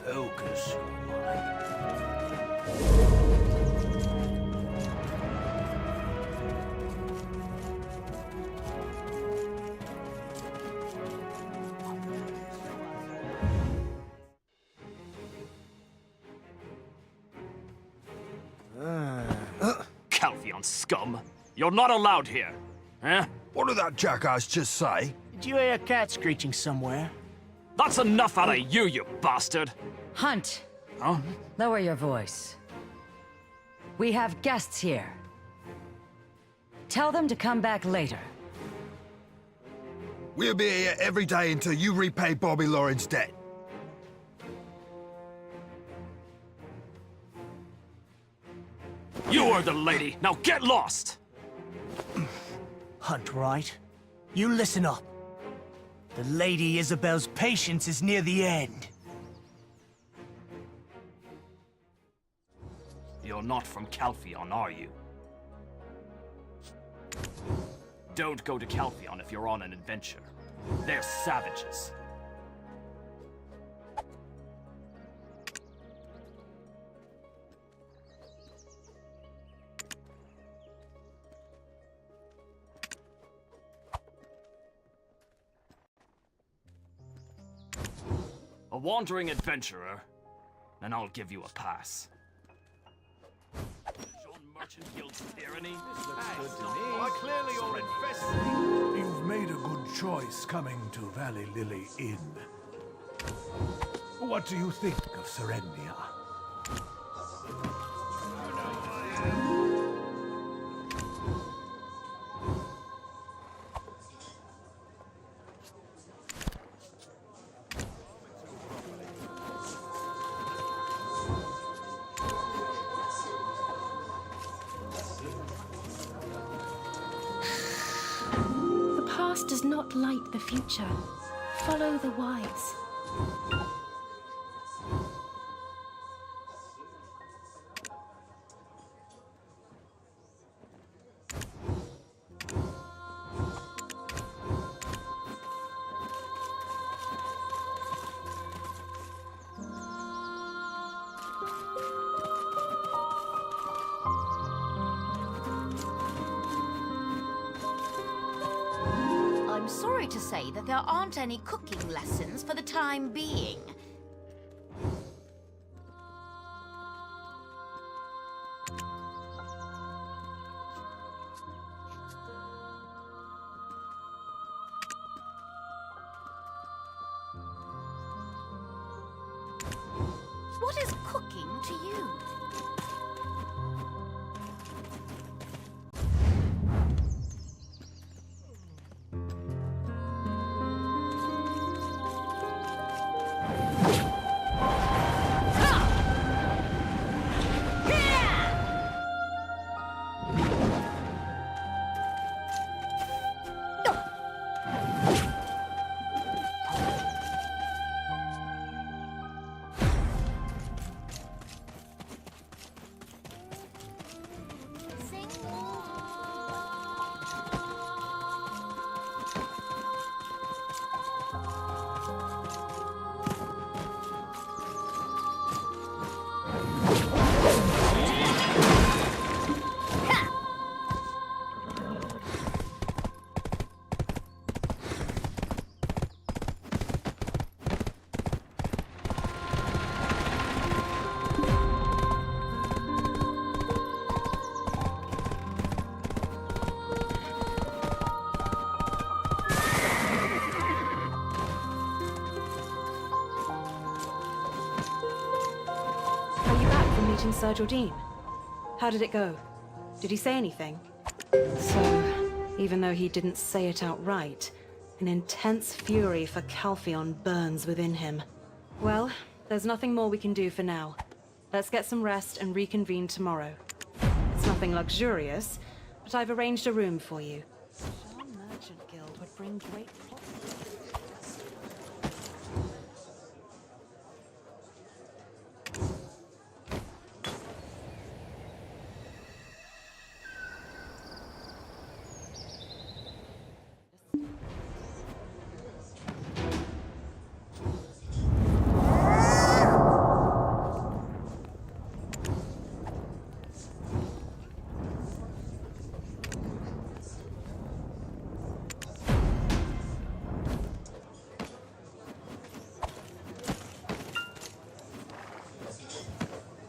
Focus your mind. Calpheon scum! You're not allowed here! Huh? What did that jackass just say? Did you hear a cat screeching somewhere? That's enough out of you, you bastard! Hunt! Huh? Lower your voice. We have guests here. Tell them to come back later. We'll be here every day until you repay Bobby Lauren's debt. You are the lady! Now get lost! Hunt, right? You listen up. The Lady Isabel's patience is near the end. You're not from Calpheon, are you? Don't go to Calpheon if you're on an adventure. They're savages. A wandering adventurer? Then I'll give you a pass. Merchant Guild's tyranny? This looks good to me. Why, clearly you're infested. You've made a good choice coming to Valley Lily Inn. What do you think of Serendia? Does not light the future. Follow the wise. I'm sorry to say that there aren't any cooking lessons for the time being. What is cooking to you? meeting Sir Jordan? How did it go? Did he say anything? So, even though he didn't say it outright, An intense fury for Calpheon burns within him. Well, there's nothing more we can do for now. Let's get some rest and reconvene tomorrow. It's nothing luxurious, but I've arranged a room for you. Shell Merchant Guild would bring great profit.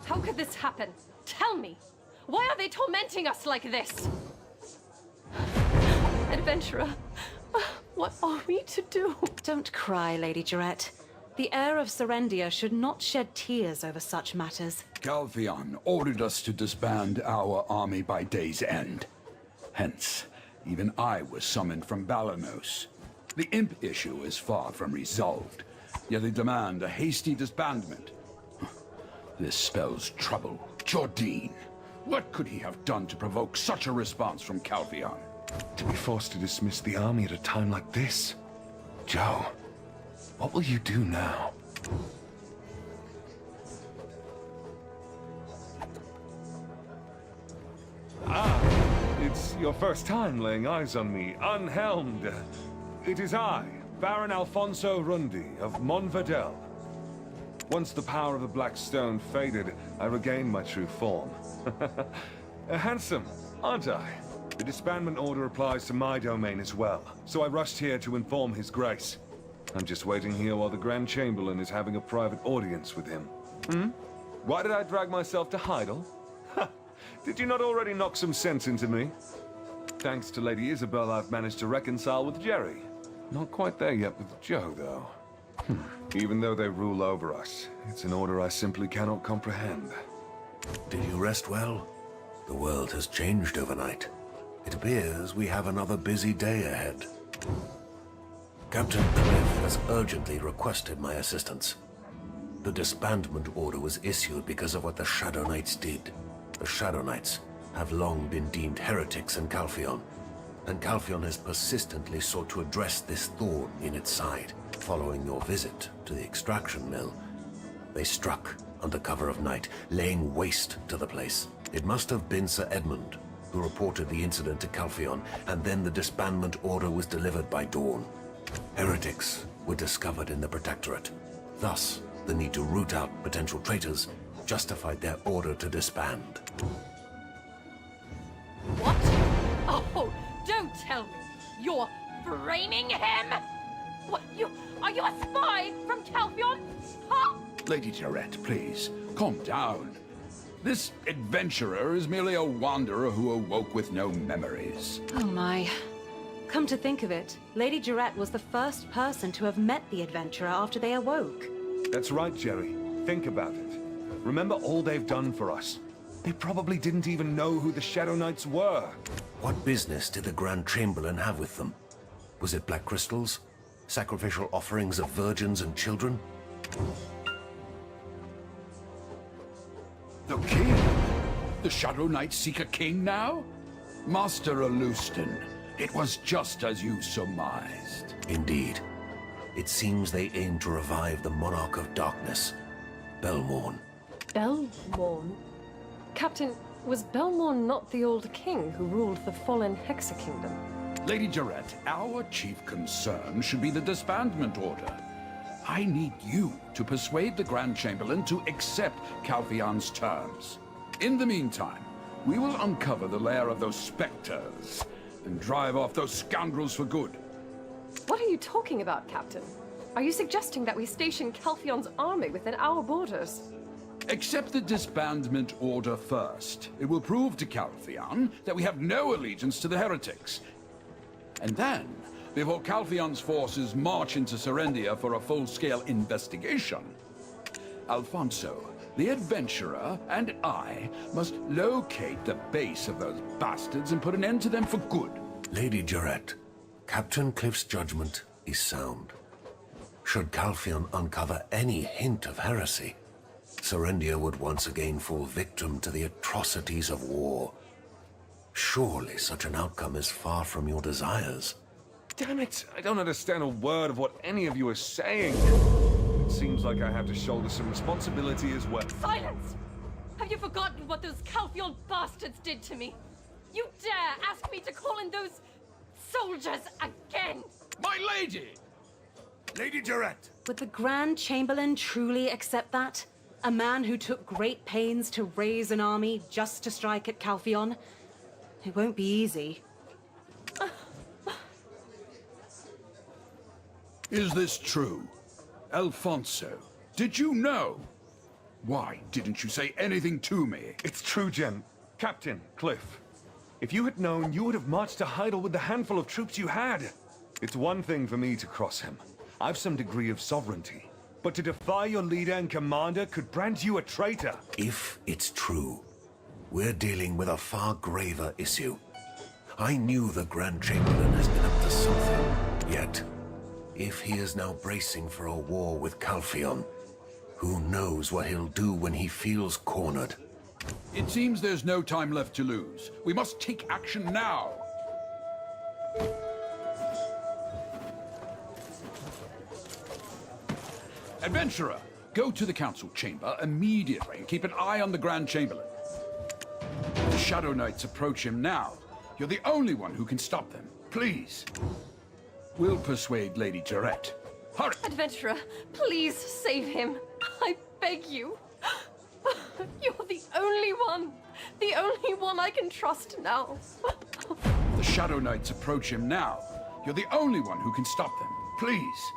How could this happen? Tell me! Why are they tormenting us like this? Adventurer, what are we to do? Don't cry, Lady Jarrett. The heir of Serendia should not shed tears over such matters. Calpheon ordered us to disband our army by day's end. Hence, even I was summoned from Balanos. The imp issue is far from resolved, yet they demand a hasty disbandment. This spells trouble. Jordine, what could he have done to provoke such a response from Calpheon? To be forced to dismiss the army at a time like this? Joe, what will you do now? It's your first time laying eyes on me, unhelmed. It is I, Baron Alfonso Rundi of Monverdel. Once the power of the Black Stone faded, I regained my true form. Handsome, aren't I? The disbandment order applies to my domain as well, so I rushed here to inform His Grace. I'm just waiting here while the Grand Chamberlain is having a private audience with him. Why did I drag myself to Heidel? Did you not already knock some sense into me? Thanks to Lady Isabel, I've managed to reconcile with Jerry. Not quite there yet with Joe, though. Even though they rule over us, it's an order I simply cannot comprehend. Did you rest well? The world has changed overnight. It appears we have another busy day ahead. Captain Cliff has urgently requested my assistance. The disbandment order was issued because of what the Shadow Knights did. The Shadow Knights have long been deemed heretics in Calpheon, and Calpheon has persistently sought to address this thorn in its side. Following your visit to the extraction mill, they struck under cover of night, laying waste to the place. It must have been Sir Edmund who reported the incident to Calpheon, and then the disbandment order was delivered by dawn. Heretics were discovered in the Protectorate. Thus, the need to root out potential traitors justified their order to disband. What? Oh, don't tell me! You're framing him? What, are you a spy from Calpheon? Huh? Lady Jarrett, please, calm down. This adventurer is merely a wanderer who awoke with no memories. Oh my. Come to think of it, Lady Jarrett was the first person to have met the adventurer after they awoke. That's right, Jerry. Think about it. Remember all they've done for us. They probably didn't even know who the Shadow Knights were. What business did the Grand Chamberlain have with them? Was it black crystals? Sacrificial offerings of virgins and children? The king? The Shadow Knights seek a king now? Master Alustin, it was just as you surmised. Indeed. It seems they aim to revive the Monarch of Darkness, Belmorn. Belmorn? Captain, was Belmorn not the old king who ruled the fallen Hexa Kingdom? Lady Jarrett, our chief concern should be the disbandment order. I need you to persuade the Grand Chamberlain to accept Calpheon's terms. In the meantime, we will uncover the lair of those specters and drive off those scoundrels for good. What are you talking about, Captain? Are you suggesting that we station Calpheon's army within our borders? Accept the disbandment order first. It will prove to Calpheon that we have no allegiance to the heretics. And then, before Calpheon's forces march into Serendia for a full-scale investigation, Alfonso, the adventurer, and I must locate the base of those bastards and put an end to them for good. Lady Jarrett, Captain Cliff's judgment is sound. Should Calphion uncover any hint of heresy, Serendia would once again fall victim to the atrocities of war. Surely such an outcome is far from your desires. Damn it! I don't understand a word of what any of you are saying. It seems like I have to shoulder some responsibility as well. Silence! Have you forgotten what those Calphion bastards did to me? You dare ask me to call in those soldiers again? My lady! Lady Jarrett! Would the Grand Chamberlain truly accept that? A man who took great pains to raise an army just to strike at Calphion? It won't be easy. Is this true? Alfonso, did you know? Why didn't you say anything to me? It's true, Jem. Captain Cliff. If you had known, you would have marched to Heidel with the handful of troops you had. It's one thing for me to cross him. I've some degree of sovereignty. But to defy your leader and commander could brand you a traitor. If it's true, we're dealing with a far graver issue. I knew the Grand Chamberlain has been up to something. Yet, if he is now bracing for a war with Calphion, who knows what he'll do when he feels cornered? It seems there's no time left to lose. We must take action now. Adventurer, go to the council chamber immediately and keep an eye on the Grand Chamberlain. The Shadow Knights approach him now. You're the only one who can stop them. Please. We'll persuade Lady Jarrett. Hurry! Adventurer, please save him. I beg you. You're the only one I can trust now. The Shadow Knights approach him now. You're the only one who can stop them. Please.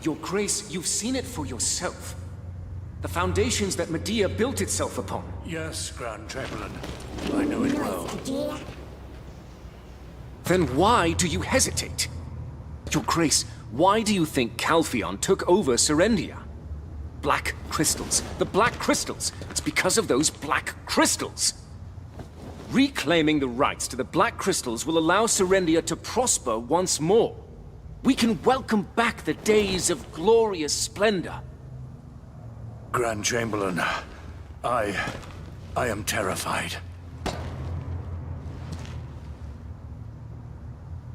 Your Grace, you've seen it for yourself. The foundations that Medea built itself upon. Yes, Grand Chamberlain. I know it well. Then why do you hesitate? Your Grace, why do you think Calphion took over Serendia? Black crystals. The black crystals. It's because of those black crystals. Reclaiming the rights to the black crystals will allow Serendia to prosper once more. We can welcome back the days of glorious splendor. Grand Chamberlain, I am terrified.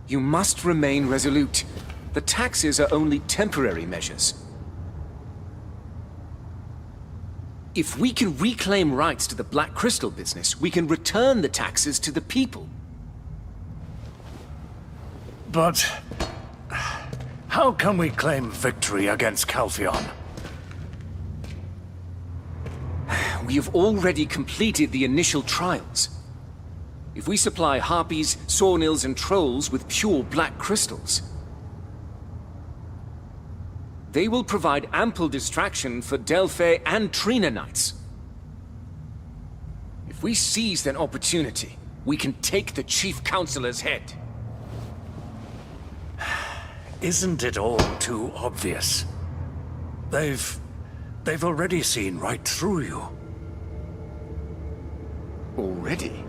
You must remain resolute. The taxes are only temporary measures. If we can reclaim rights to the Black Crystal business, we can return the taxes to the people. But how can we claim victory against Calphion? We have already completed the initial trials. If we supply harpies, sawnills, and trolls with pure black crystals, they will provide ample distraction for Delphi and Trina Knights. If we seize an opportunity, we can take the Chief Counselor's head. Isn't it all too obvious? They've already seen right through you. Already?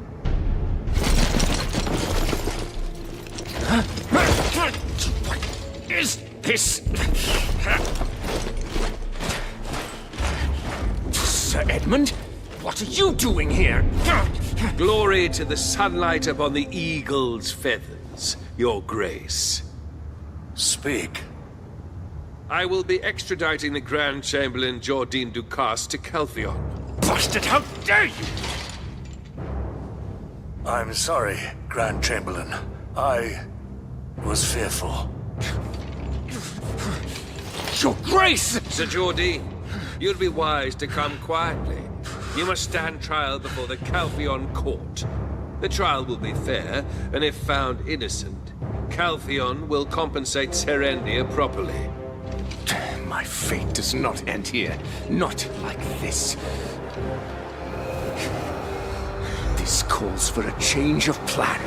What is this? Sir Edmund? What are you doing here? Glory to the sunlight upon the eagle's feathers, Your Grace. Speak. I will be extraditing the Grand Chamberlain Jordine Ducasse to Calphion. Bastard, how dare you! I'm sorry, Grand Chamberlain. I was fearful. Your Grace! Sir Jordine, you'd be wise to come quietly. You must stand trial before the Calphion court. The trial will be fair, and if found innocent, Calphion will compensate Serendia properly. My fate does not end here. Not like this. This calls for a change of plan.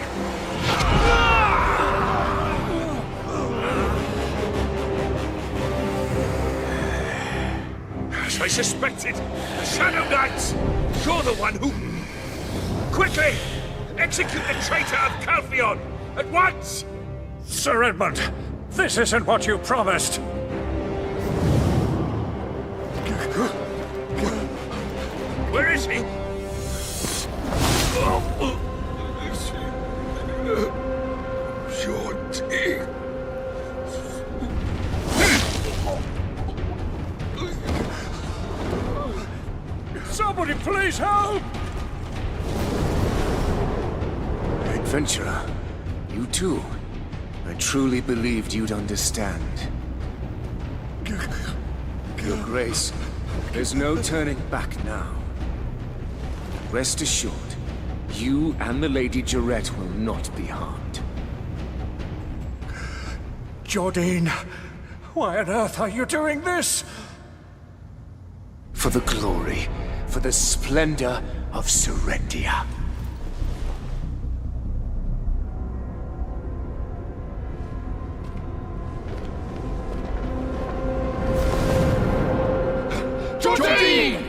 As I suspected, the Shadow Knights! You're the one who... Quickly! Execute the traitor of Calphion! At once! Sir Edmund, this isn't what you promised. Where is he? Jordine. Somebody please help! Adventurer, you too. I truly believed you'd understand. Your Grace, there's no turning back now. Rest assured, you and the Lady Jarette will not be harmed. Jordine, why on earth are you doing this? For the glory, for the splendor of Serendia. Jordine!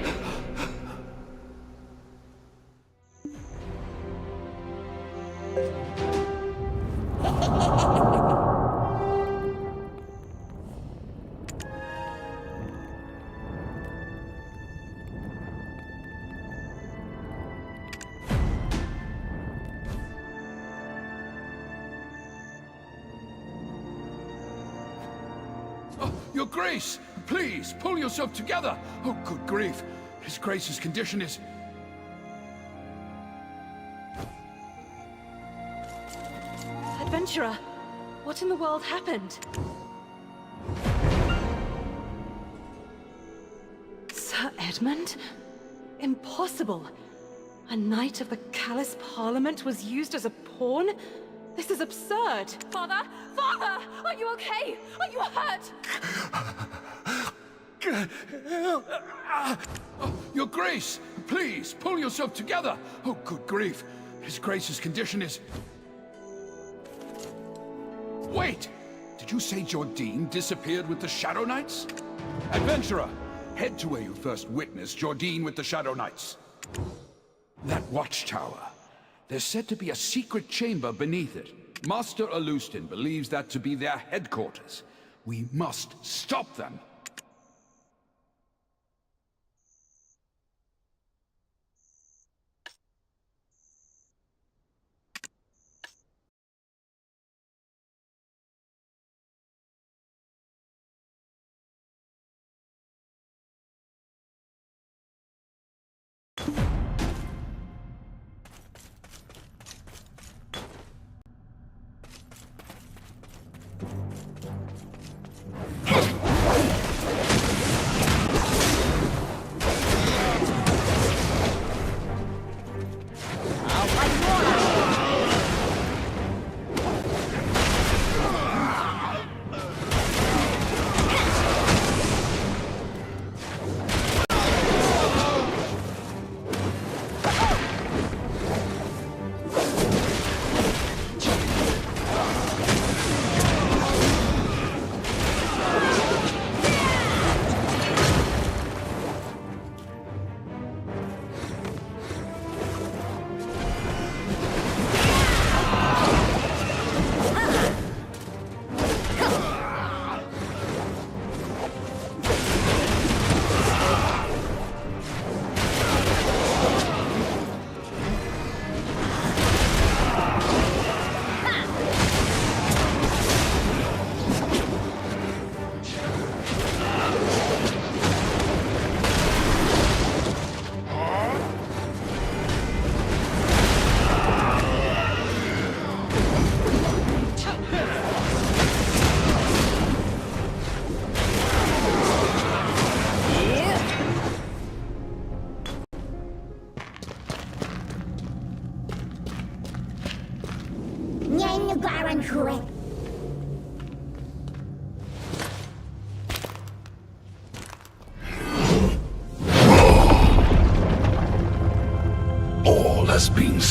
Your Grace, please, pull yourself together. Oh, good grief. His Grace's condition is... Adventurer, what in the world happened? Sir Edmund? Impossible. A knight of the Callous Parliament was used as a pawn? This is absurd. Father! Father! Are you okay? Are you hurt? Oh, Your Grace, please, pull yourself together. Oh, good grief. His Grace's condition is... Wait! Did you say Jordine disappeared with the Shadow Knights? Adventurer, head to where you first witnessed Jordine with the Shadow Knights. That watchtower. There's said to be a secret chamber beneath it. Master Alustin believes that to be their headquarters. We must stop them.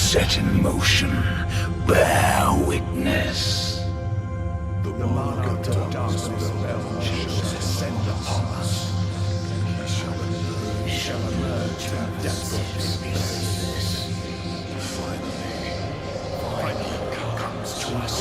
set in motion bear witness. The mark of darkness shall descend upon us, and he shall emerge from the depths of darkness. Finally comes to us.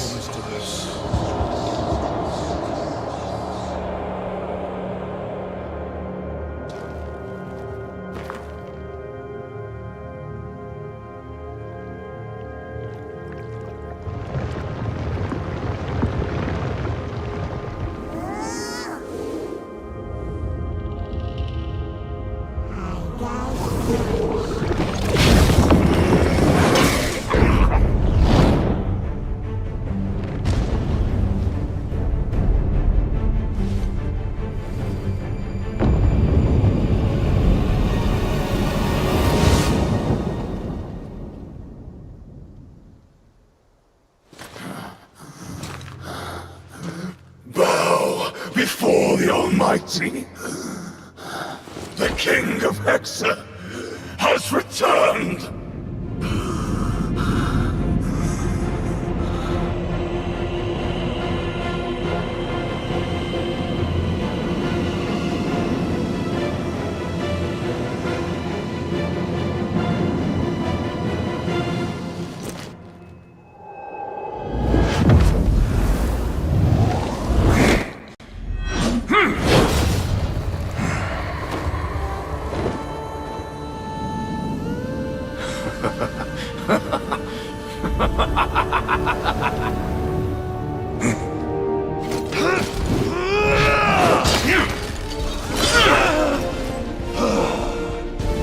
Before the Almighty, the King of Hexa has returned!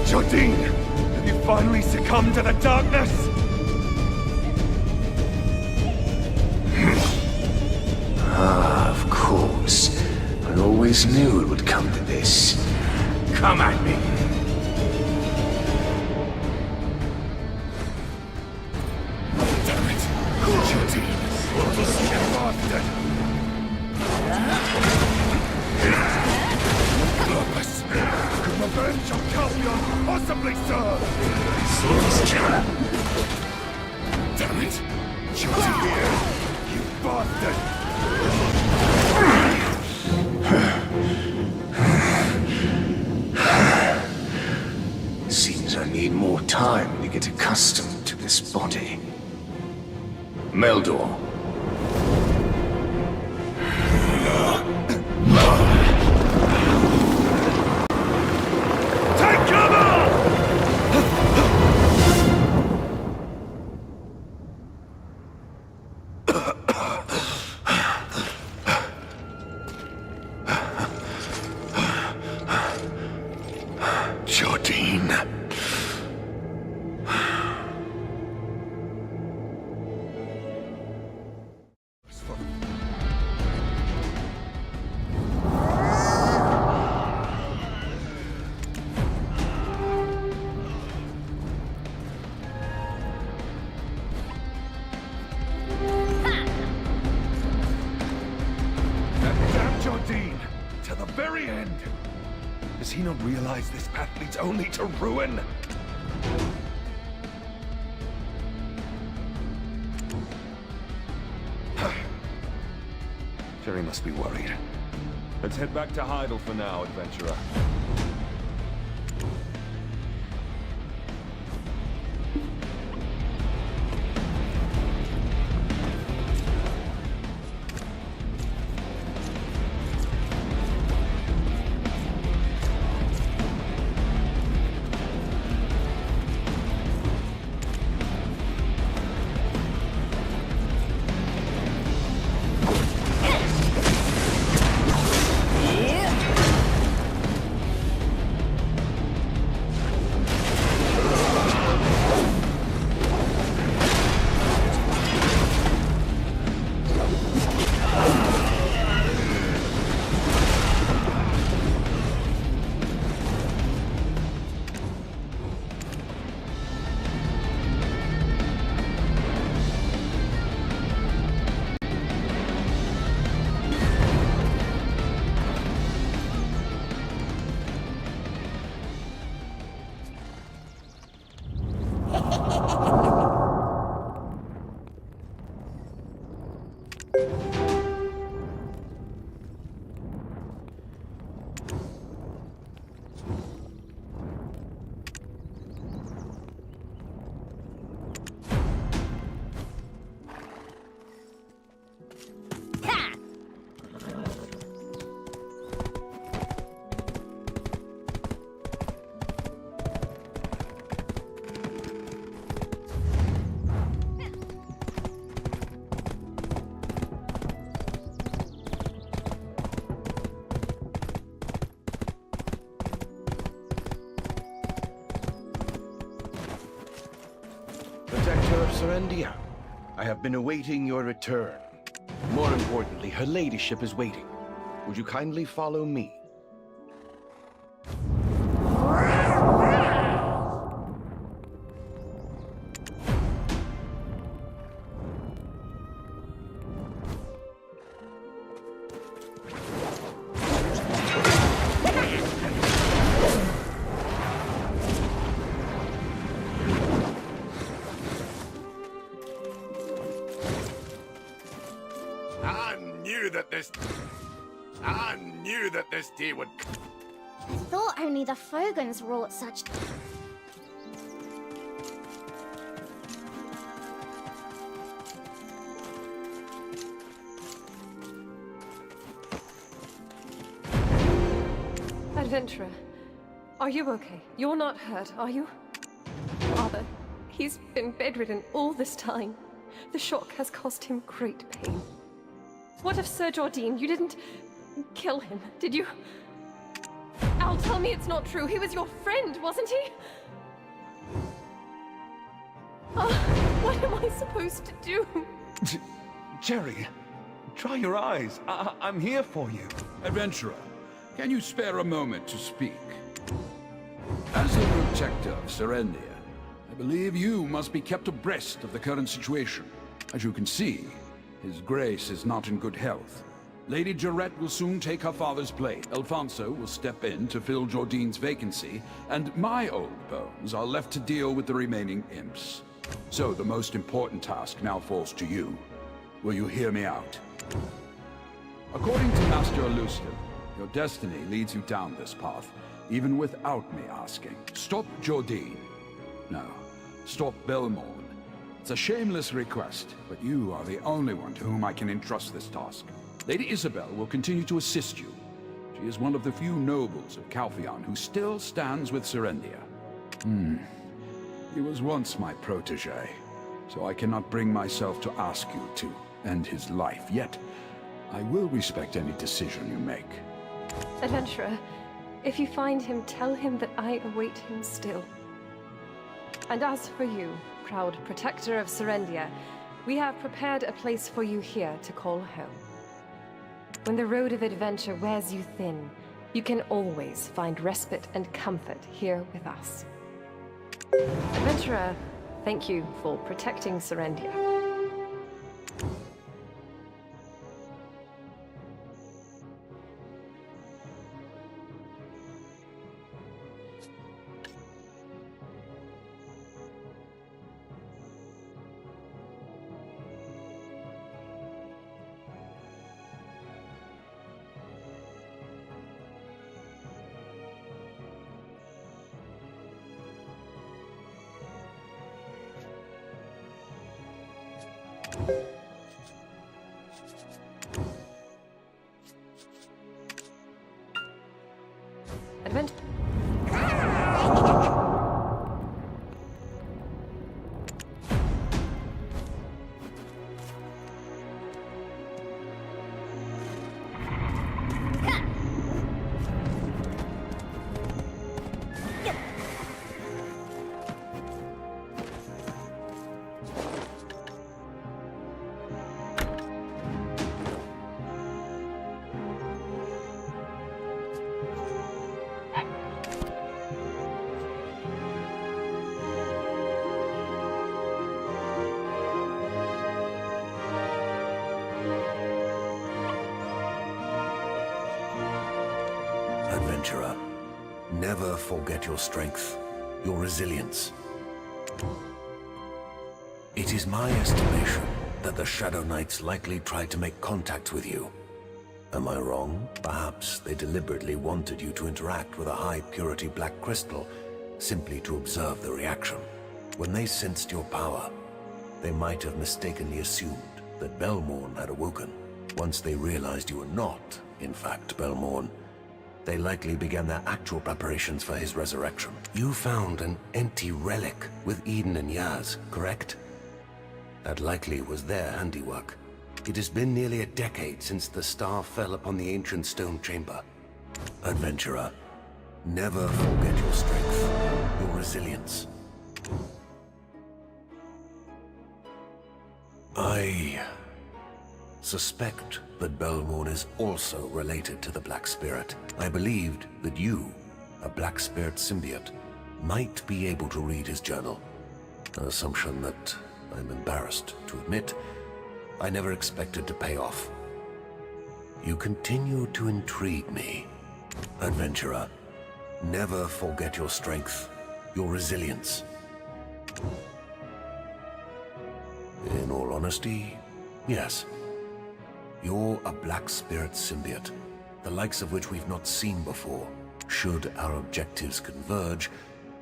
Jardine, have you finally succumbed to the darkness? Ah, of course. I always knew it would come to this. Come at me. Damn it. Jardine. Bastard. Purpose. Could revenge on Calvion possibly serve? This trap. Damn it. Jardine here. You bastard. Seems I need more time to get accustomed to this body. Meldor. Take cover! Jardine. Damn Jardine! To the very end! Does he not realize this path leads only to ruin? Jerry must be worried. Let's head back to Heidel for now, adventurer. Protector of Serendia, I have been awaiting your return. More importantly, her ladyship is waiting. Would you kindly follow me? I knew that this day would... I thought only the Fogans wrought such... Adventurer, are you okay? You're not hurt, are you? Father, he's been bedridden all this time. The shock has caused him great pain. What of Sir Jordine? You didn't kill him, did you? Al, tell me it's not true. He was your friend, wasn't he? What am I supposed to do? Jerry, dry your eyes. I'm here for you. Adventurer, can you spare a moment to speak? As the protector of Serendia, I believe you must be kept abreast of the current situation. As you can see, His Grace is not in good health. Lady Jarette will soon take her father's place. Alfonso will step in to fill Jordine's vacancy, and my old bones are left to deal with the remaining imps. So the most important task now falls to you. Will you hear me out? According to Master Elusive, your destiny leads you down this path, even without me asking. Stop Jordine. No, stop Belmorn. It's a shameless request, but you are the only one to whom I can entrust this task. Lady Isabel will continue to assist you. She is one of the few nobles of Calpheon who still stands with Serendia. He was once my protege, so I cannot bring myself to ask you to end his life. Yet, I will respect any decision you make. Adventurer, if you find him, tell him that I await him still. And as for you, proud protector of Serendia, we have prepared a place for you here to call home. When the road of adventure wears you thin, you can always find respite and comfort here with us. Adventurer, thank you for protecting Serendia. Adventurer, never forget your strength, your resilience. It is my estimation that the Shadow Knights likely tried to make contact with you. Am I wrong? Perhaps they deliberately wanted you to interact with a high-purity black crystal, simply to observe the reaction. When they sensed your power, they might have mistakenly assumed that Belmorn had awoken. Once they realized you were not, in fact, Belmorn, they likely began their actual preparations for his resurrection. You found an empty relic with Eden and Yaz, correct? That likely was their handiwork. It has been nearly a decade since the star fell upon the ancient stone chamber. Adventurer, never forget your strength, your resilience. I suspect that Belmorn is also related to the Black Spirit. I believed that you, a Black Spirit symbiote, might be able to read his journal. An assumption that I'm embarrassed to admit I never expected to pay off. You continue to intrigue me. Adventurer, never forget your strength, your resilience. In all honesty, yes. You're a Black Spirit symbiote, the likes of which we've not seen before. Should our objectives converge,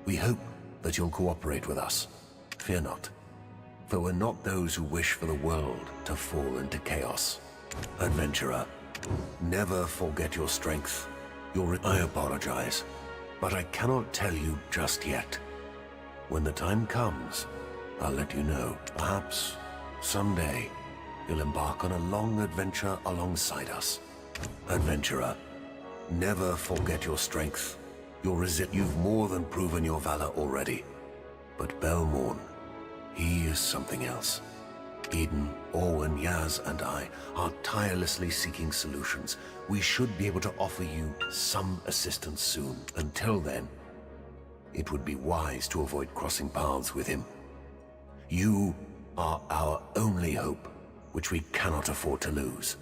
we hope that you'll cooperate with us. Fear not, for we're not those who wish for the world to fall into chaos. Adventurer, never forget your strength. I apologize, but I cannot tell you just yet. When the time comes, I'll let you know. Perhaps someday you'll embark on a long adventure alongside us. Adventurer, never forget your strength, your You've more than proven your valor already. But Belmorn, he is something else. Eden, Orwyn, Yaz, and I are tirelessly seeking solutions. We should be able to offer you some assistance soon. Until then, it would be wise to avoid crossing paths with him. You are our only hope, which we cannot afford to lose.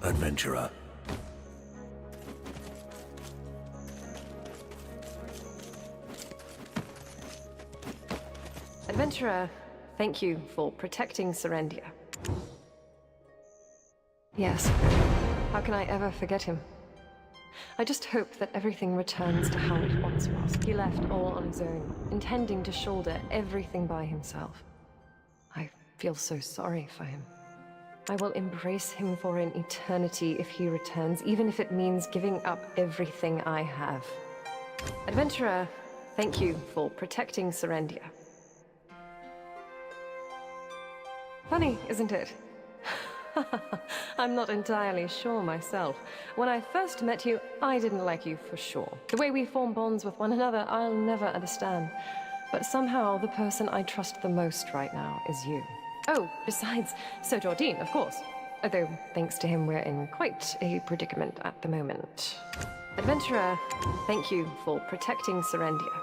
Adventurer. Adventurer, thank you for protecting Serendia. Yes, how can I ever forget him? I just hope that everything returns to how it once was. He left all on his own, intending to shoulder everything by himself. I feel so sorry for him. I will embrace him for an eternity if he returns, even if it means giving up everything I have. Adventurer, thank you for protecting Serendia. Funny, isn't it? I'm not entirely sure myself. When I first met you, I didn't like you for sure. The way we form bonds with one another, I'll never understand. But somehow, the person I trust the most right now is you. Oh, besides, Sir Jordine, of course. Although, thanks to him, we're in quite a predicament at the moment. Adventurer, thank you for protecting Serendia.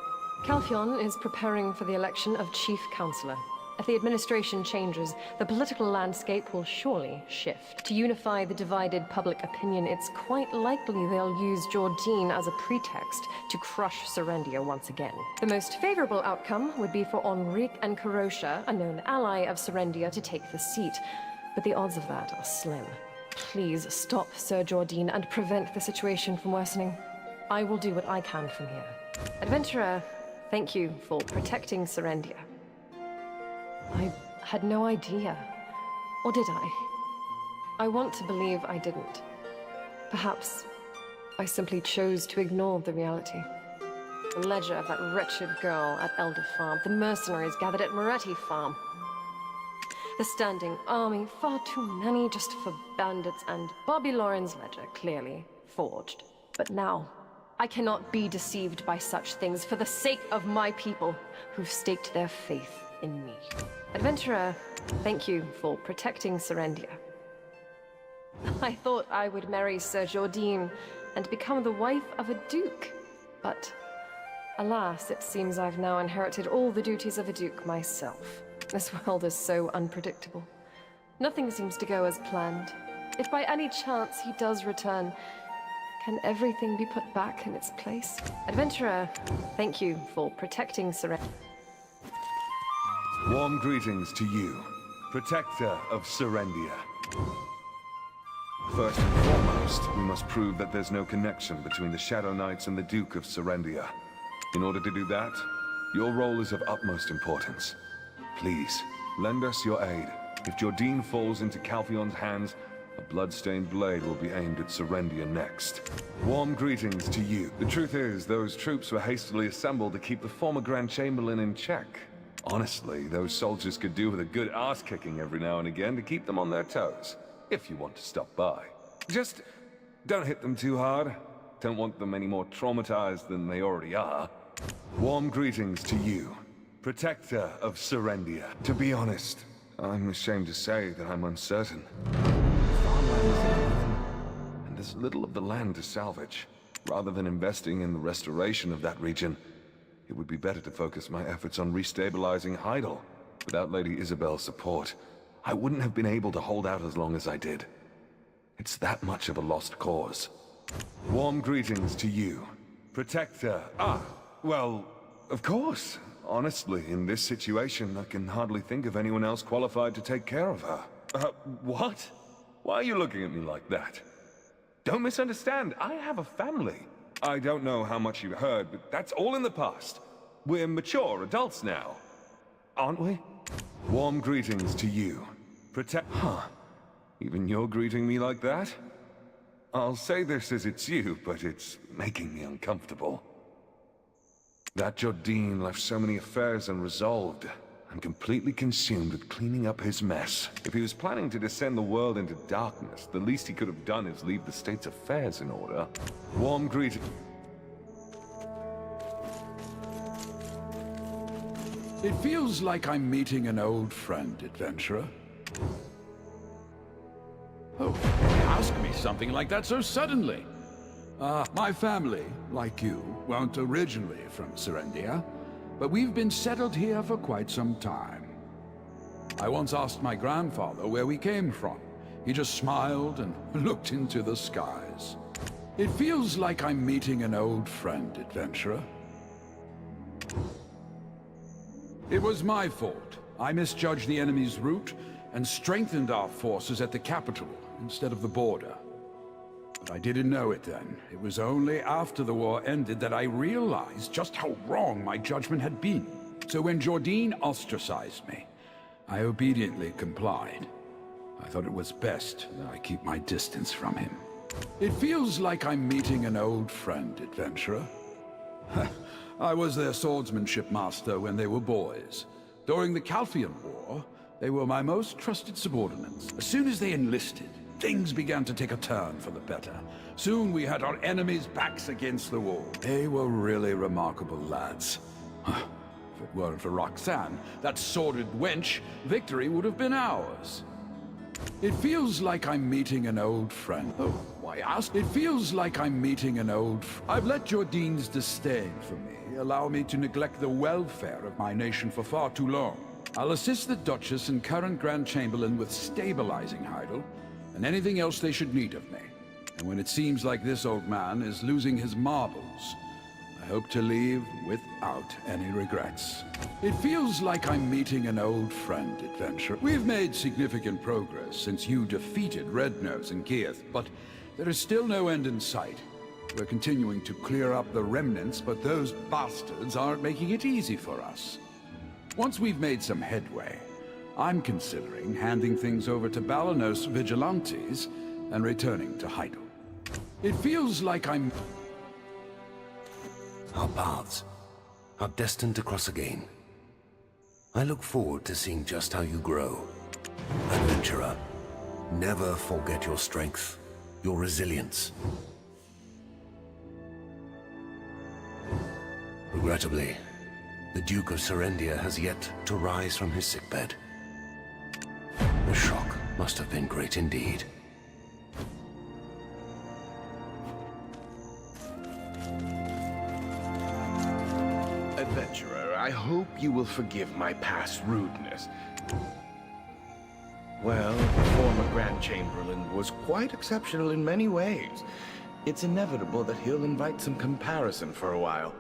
Calphion is preparing for the election of Chief Counselor. If the administration changes, the political landscape will surely shift. To unify the divided public opinion, it's quite likely they'll use Jordine as a pretext to crush Serendia once again. The most favorable outcome would be for Enrique and Karosha, a known ally of Serendia, to take the seat. But the odds of that are slim. Please stop Sir Jordine and prevent the situation from worsening. I will do what I can from here. Adventurer, thank you for protecting Serendia. I had no idea. Or did I? I want to believe I didn't. Perhaps I simply chose to ignore the reality. The ledger of that wretched girl at Elder Farm, the mercenaries gathered at Moretti Farm. The standing army, far too many just for bandits, and Bobby Lauren's ledger, clearly forged. But now, I cannot be deceived by such things for the sake of my people who've staked their faith in me. Adventurer, thank you for protecting Serendia. I thought I would marry Sir Jordine and become the wife of a duke. But alas, it seems I've now inherited all the duties of a duke myself. This world is so unpredictable. Nothing seems to go as planned. If by any chance he does return, can everything be put back in its place? Adventurer, thank you for protecting Serendia. Warm greetings to you. protector of Serendia. First and foremost, we must prove that there's no connection between the Shadow Knights and the Duke of Serendia. In order to do that, your role is of utmost importance. Please, lend us your aid. If Jordine falls into Calphion's hands, a blood-stained blade will be aimed at Serendia next. Warm greetings to you. The truth is, those troops were hastily assembled to keep the former Grand Chamberlain in check. Honestly, those soldiers could do with a good ass-kicking every now and again to keep them on their toes, if you want to stop by. Just don't hit them too hard. Don't want them any more traumatized than they already are. Warm greetings to you, protector of Serendia. To be honest, I'm ashamed to say that I'm uncertain. Farmland is uneven, and there's little of the land to salvage. Rather than investing in the restoration of that region, it would be better to focus my efforts on restabilizing Heidel. Without Lady Isabel's support, I wouldn't have been able to hold out as long as I did. It's that much of a lost cause. Warm greetings to you, protector. Well, of course. Honestly, in this situation, I can hardly think of anyone else qualified to take care of her. What? Why are you looking at me like that? Don't misunderstand, I have a family. I don't know how much you heard, but that's all in the past. We're mature adults now, aren't we? Warm greetings to you. Even you're greeting me like that? I'll say this as it's you, but it's making me uncomfortable. That Jordine left so many affairs unresolved. I'm completely consumed with cleaning up his mess. If he was planning to descend the world into darkness, the least he could have done is leave the state's affairs in order. Warm greeting. It feels like I'm meeting an old friend, adventurer. Oh, ask me something like that so suddenly. My family, like you, weren't originally from Serendia, but we've been settled here for quite some time. I once asked my grandfather where we came from. He just smiled and looked into the skies. It feels like I'm meeting an old friend, adventurer. It was my fault. I misjudged the enemy's route and strengthened our forces at the capital instead of the border. But I didn't know it then. It was only after the war ended that I realized just how wrong my judgment had been. So when Jordine ostracized me, I obediently complied. I thought it was best that I keep my distance from him. It feels like I'm meeting an old friend, adventurer. I was their swordsmanship master when they were boys. During the Calphian War, they were my most trusted subordinates. As soon as they enlisted, things began to take a turn for the better. Soon we had our enemies' backs against the wall. They were really remarkable lads. If it weren't for Roxanne, that sordid wench, victory would have been ours. It feels like I'm meeting an old friend. Oh, why ask? It feels like I'm meeting an old I've let Jordine's disdain for me allow me to neglect the welfare of my nation for far too long. I'll assist the Duchess and current Grand Chamberlain with stabilizing Heidel, and anything else they should need of me. And when it seems like this old man is losing his marbles, I hope to leave without any regrets. It feels like I'm meeting an old friend, adventurer. We've made significant progress since you defeated Rednose and Geath, but there is still no end in sight. We're continuing to clear up the remnants, but those bastards aren't making it easy for us. Once we've made some headway, I'm considering handing things over to Balanos vigilantes and returning to Heidel. It feels like I'm... Our paths are destined to cross again. I look forward to seeing just how you grow. Adventurer, never forget your strength, your resilience. Regrettably, the Duke of Serendia has yet to rise from his sickbed. The shock must have been great indeed. Adventurer, I hope you will forgive my past rudeness. Well, the former Grand Chamberlain was quite exceptional in many ways. It's inevitable that he'll invite some comparison for a while.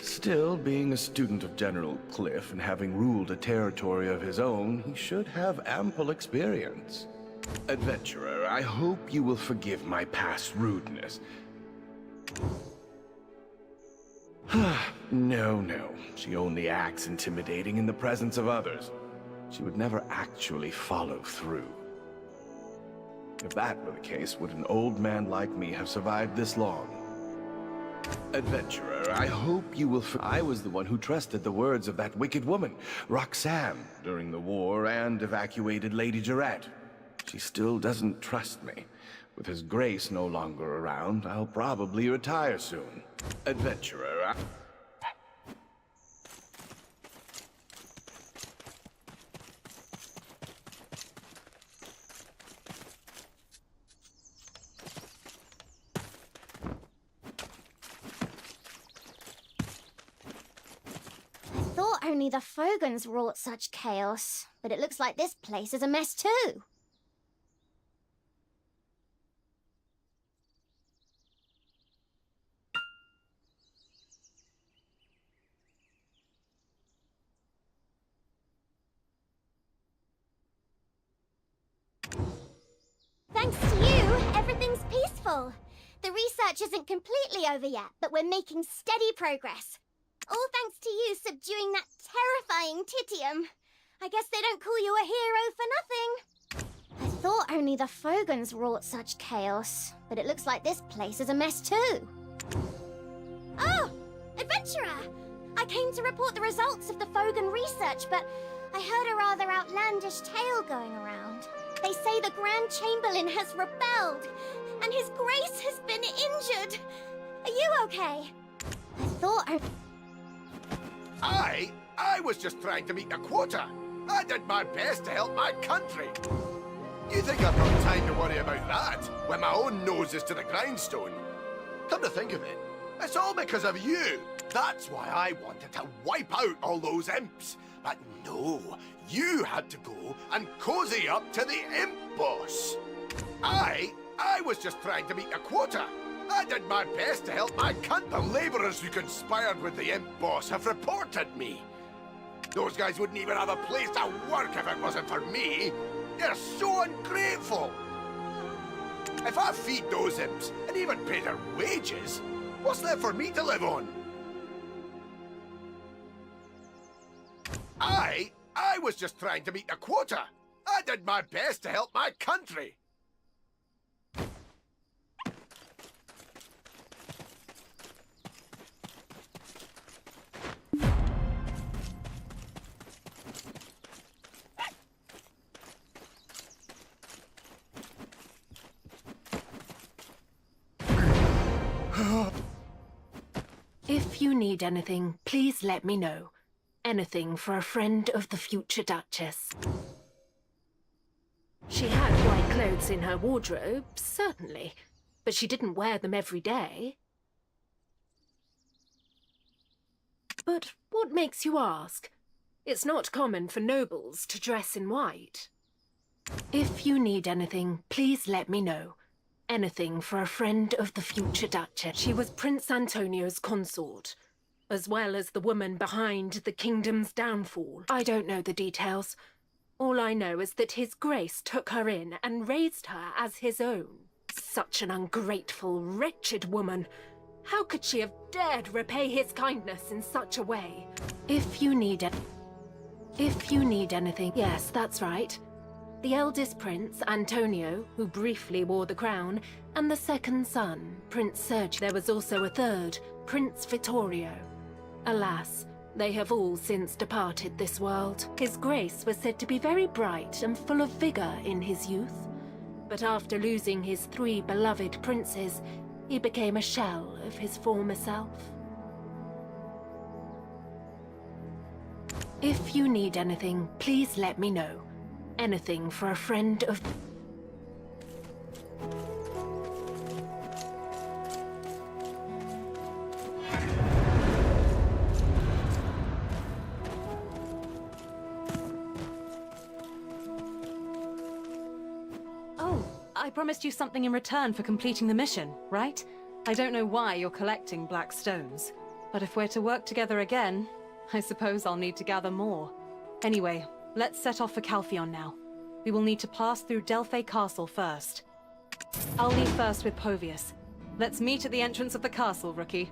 Still, being a student of General Cliff and having ruled a territory of his own, he should have ample experience. Adventurer, I hope you will forgive my past rudeness. No. She only acts intimidating in the presence of others. She would never actually follow through. If that were the case, would an old man like me have survived this long? Adventurer, I hope you will I was the one who trusted the words of that wicked woman, Roxanne, during the war and evacuated Lady Jarrett. She still doesn't trust me. With His Grace no longer around, I'll probably retire soon. Adventurer, Thought only the Fogans wrought such chaos, but it looks like this place is a mess too. Thanks to you, everything's peaceful. The research isn't completely over yet, but we're making steady progress. All thanks to you subduing that terrifying Titium. I guess they don't call you a hero for nothing. I thought only the Fogans wrought such chaos, but it looks like this place is a mess too. Oh! Adventurer! I came to report the results of the Fogan research, but I heard a rather outlandish tale going around. They say the Grand Chamberlain has rebelled, and His Grace has been injured. Are you okay? I thought I was just trying to meet a quota. I did my best to help my country. You think I've got time to worry about that, when my own nose is to the grindstone? Come to think of it, it's all because of you. That's why I wanted to wipe out all those imps. But no, you had to go and cozy up to the imp boss. I was just trying to meet a quota. I did my best to help my country. The laborers who conspired with the imp boss have reported me. Those guys wouldn't even have a place to work if it wasn't for me. They're so ungrateful. If I feed those imps and even pay their wages, what's left for me to live on? I was just trying to meet a quota. I did my best to help my country. If you need anything, please let me know. Anything for a friend of the future Duchess. She had white clothes in her wardrobe, certainly, but she didn't wear them every day. But what makes you ask? It's not common for nobles to dress in white. If you need anything, please let me know. Anything for a friend of the future Duchess. She was Prince Antonio's consort, as well as the woman behind the kingdom's downfall. I don't know the details. All I know is that His Grace took her in and raised her as his own. Such an ungrateful, wretched woman. How could she have dared repay his kindness in such a way? If you need anything... Yes, that's right. The eldest prince, Antonio, who briefly wore the crown, and the second son, Prince Sergio. There was also a third, Prince Vittorio. Alas, they have all since departed this world. His Grace was said to be very bright and full of vigor in his youth, but after losing his 3 beloved princes, he became a shell of his former self. If you need anything, please let me know. Anything for a friend of... Oh, I promised you something in return for completing the mission, right? I don't know why you're collecting black stones. But if we're to work together again, I suppose I'll need to gather more. Anyway, let's set off for Calpheon now. We will need to pass through Delphi Castle first. I'll leave first with Povius. Let's meet at the entrance of the castle, rookie.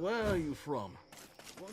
Where are you from? What?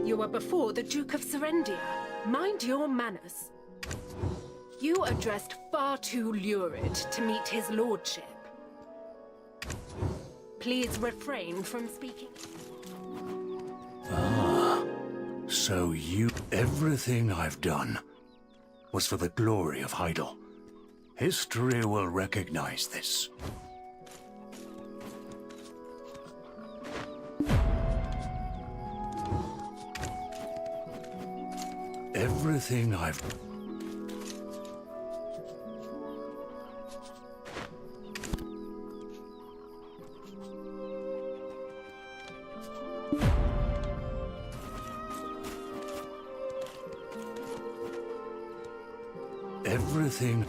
You were before the Duke of Serendia. Mind your manners. You are dressed far too lurid to meet his lordship. Please refrain from speaking. Ah, so you... Everything I've done was for the glory of Heidel. History will recognize this. Everything I've... Everything...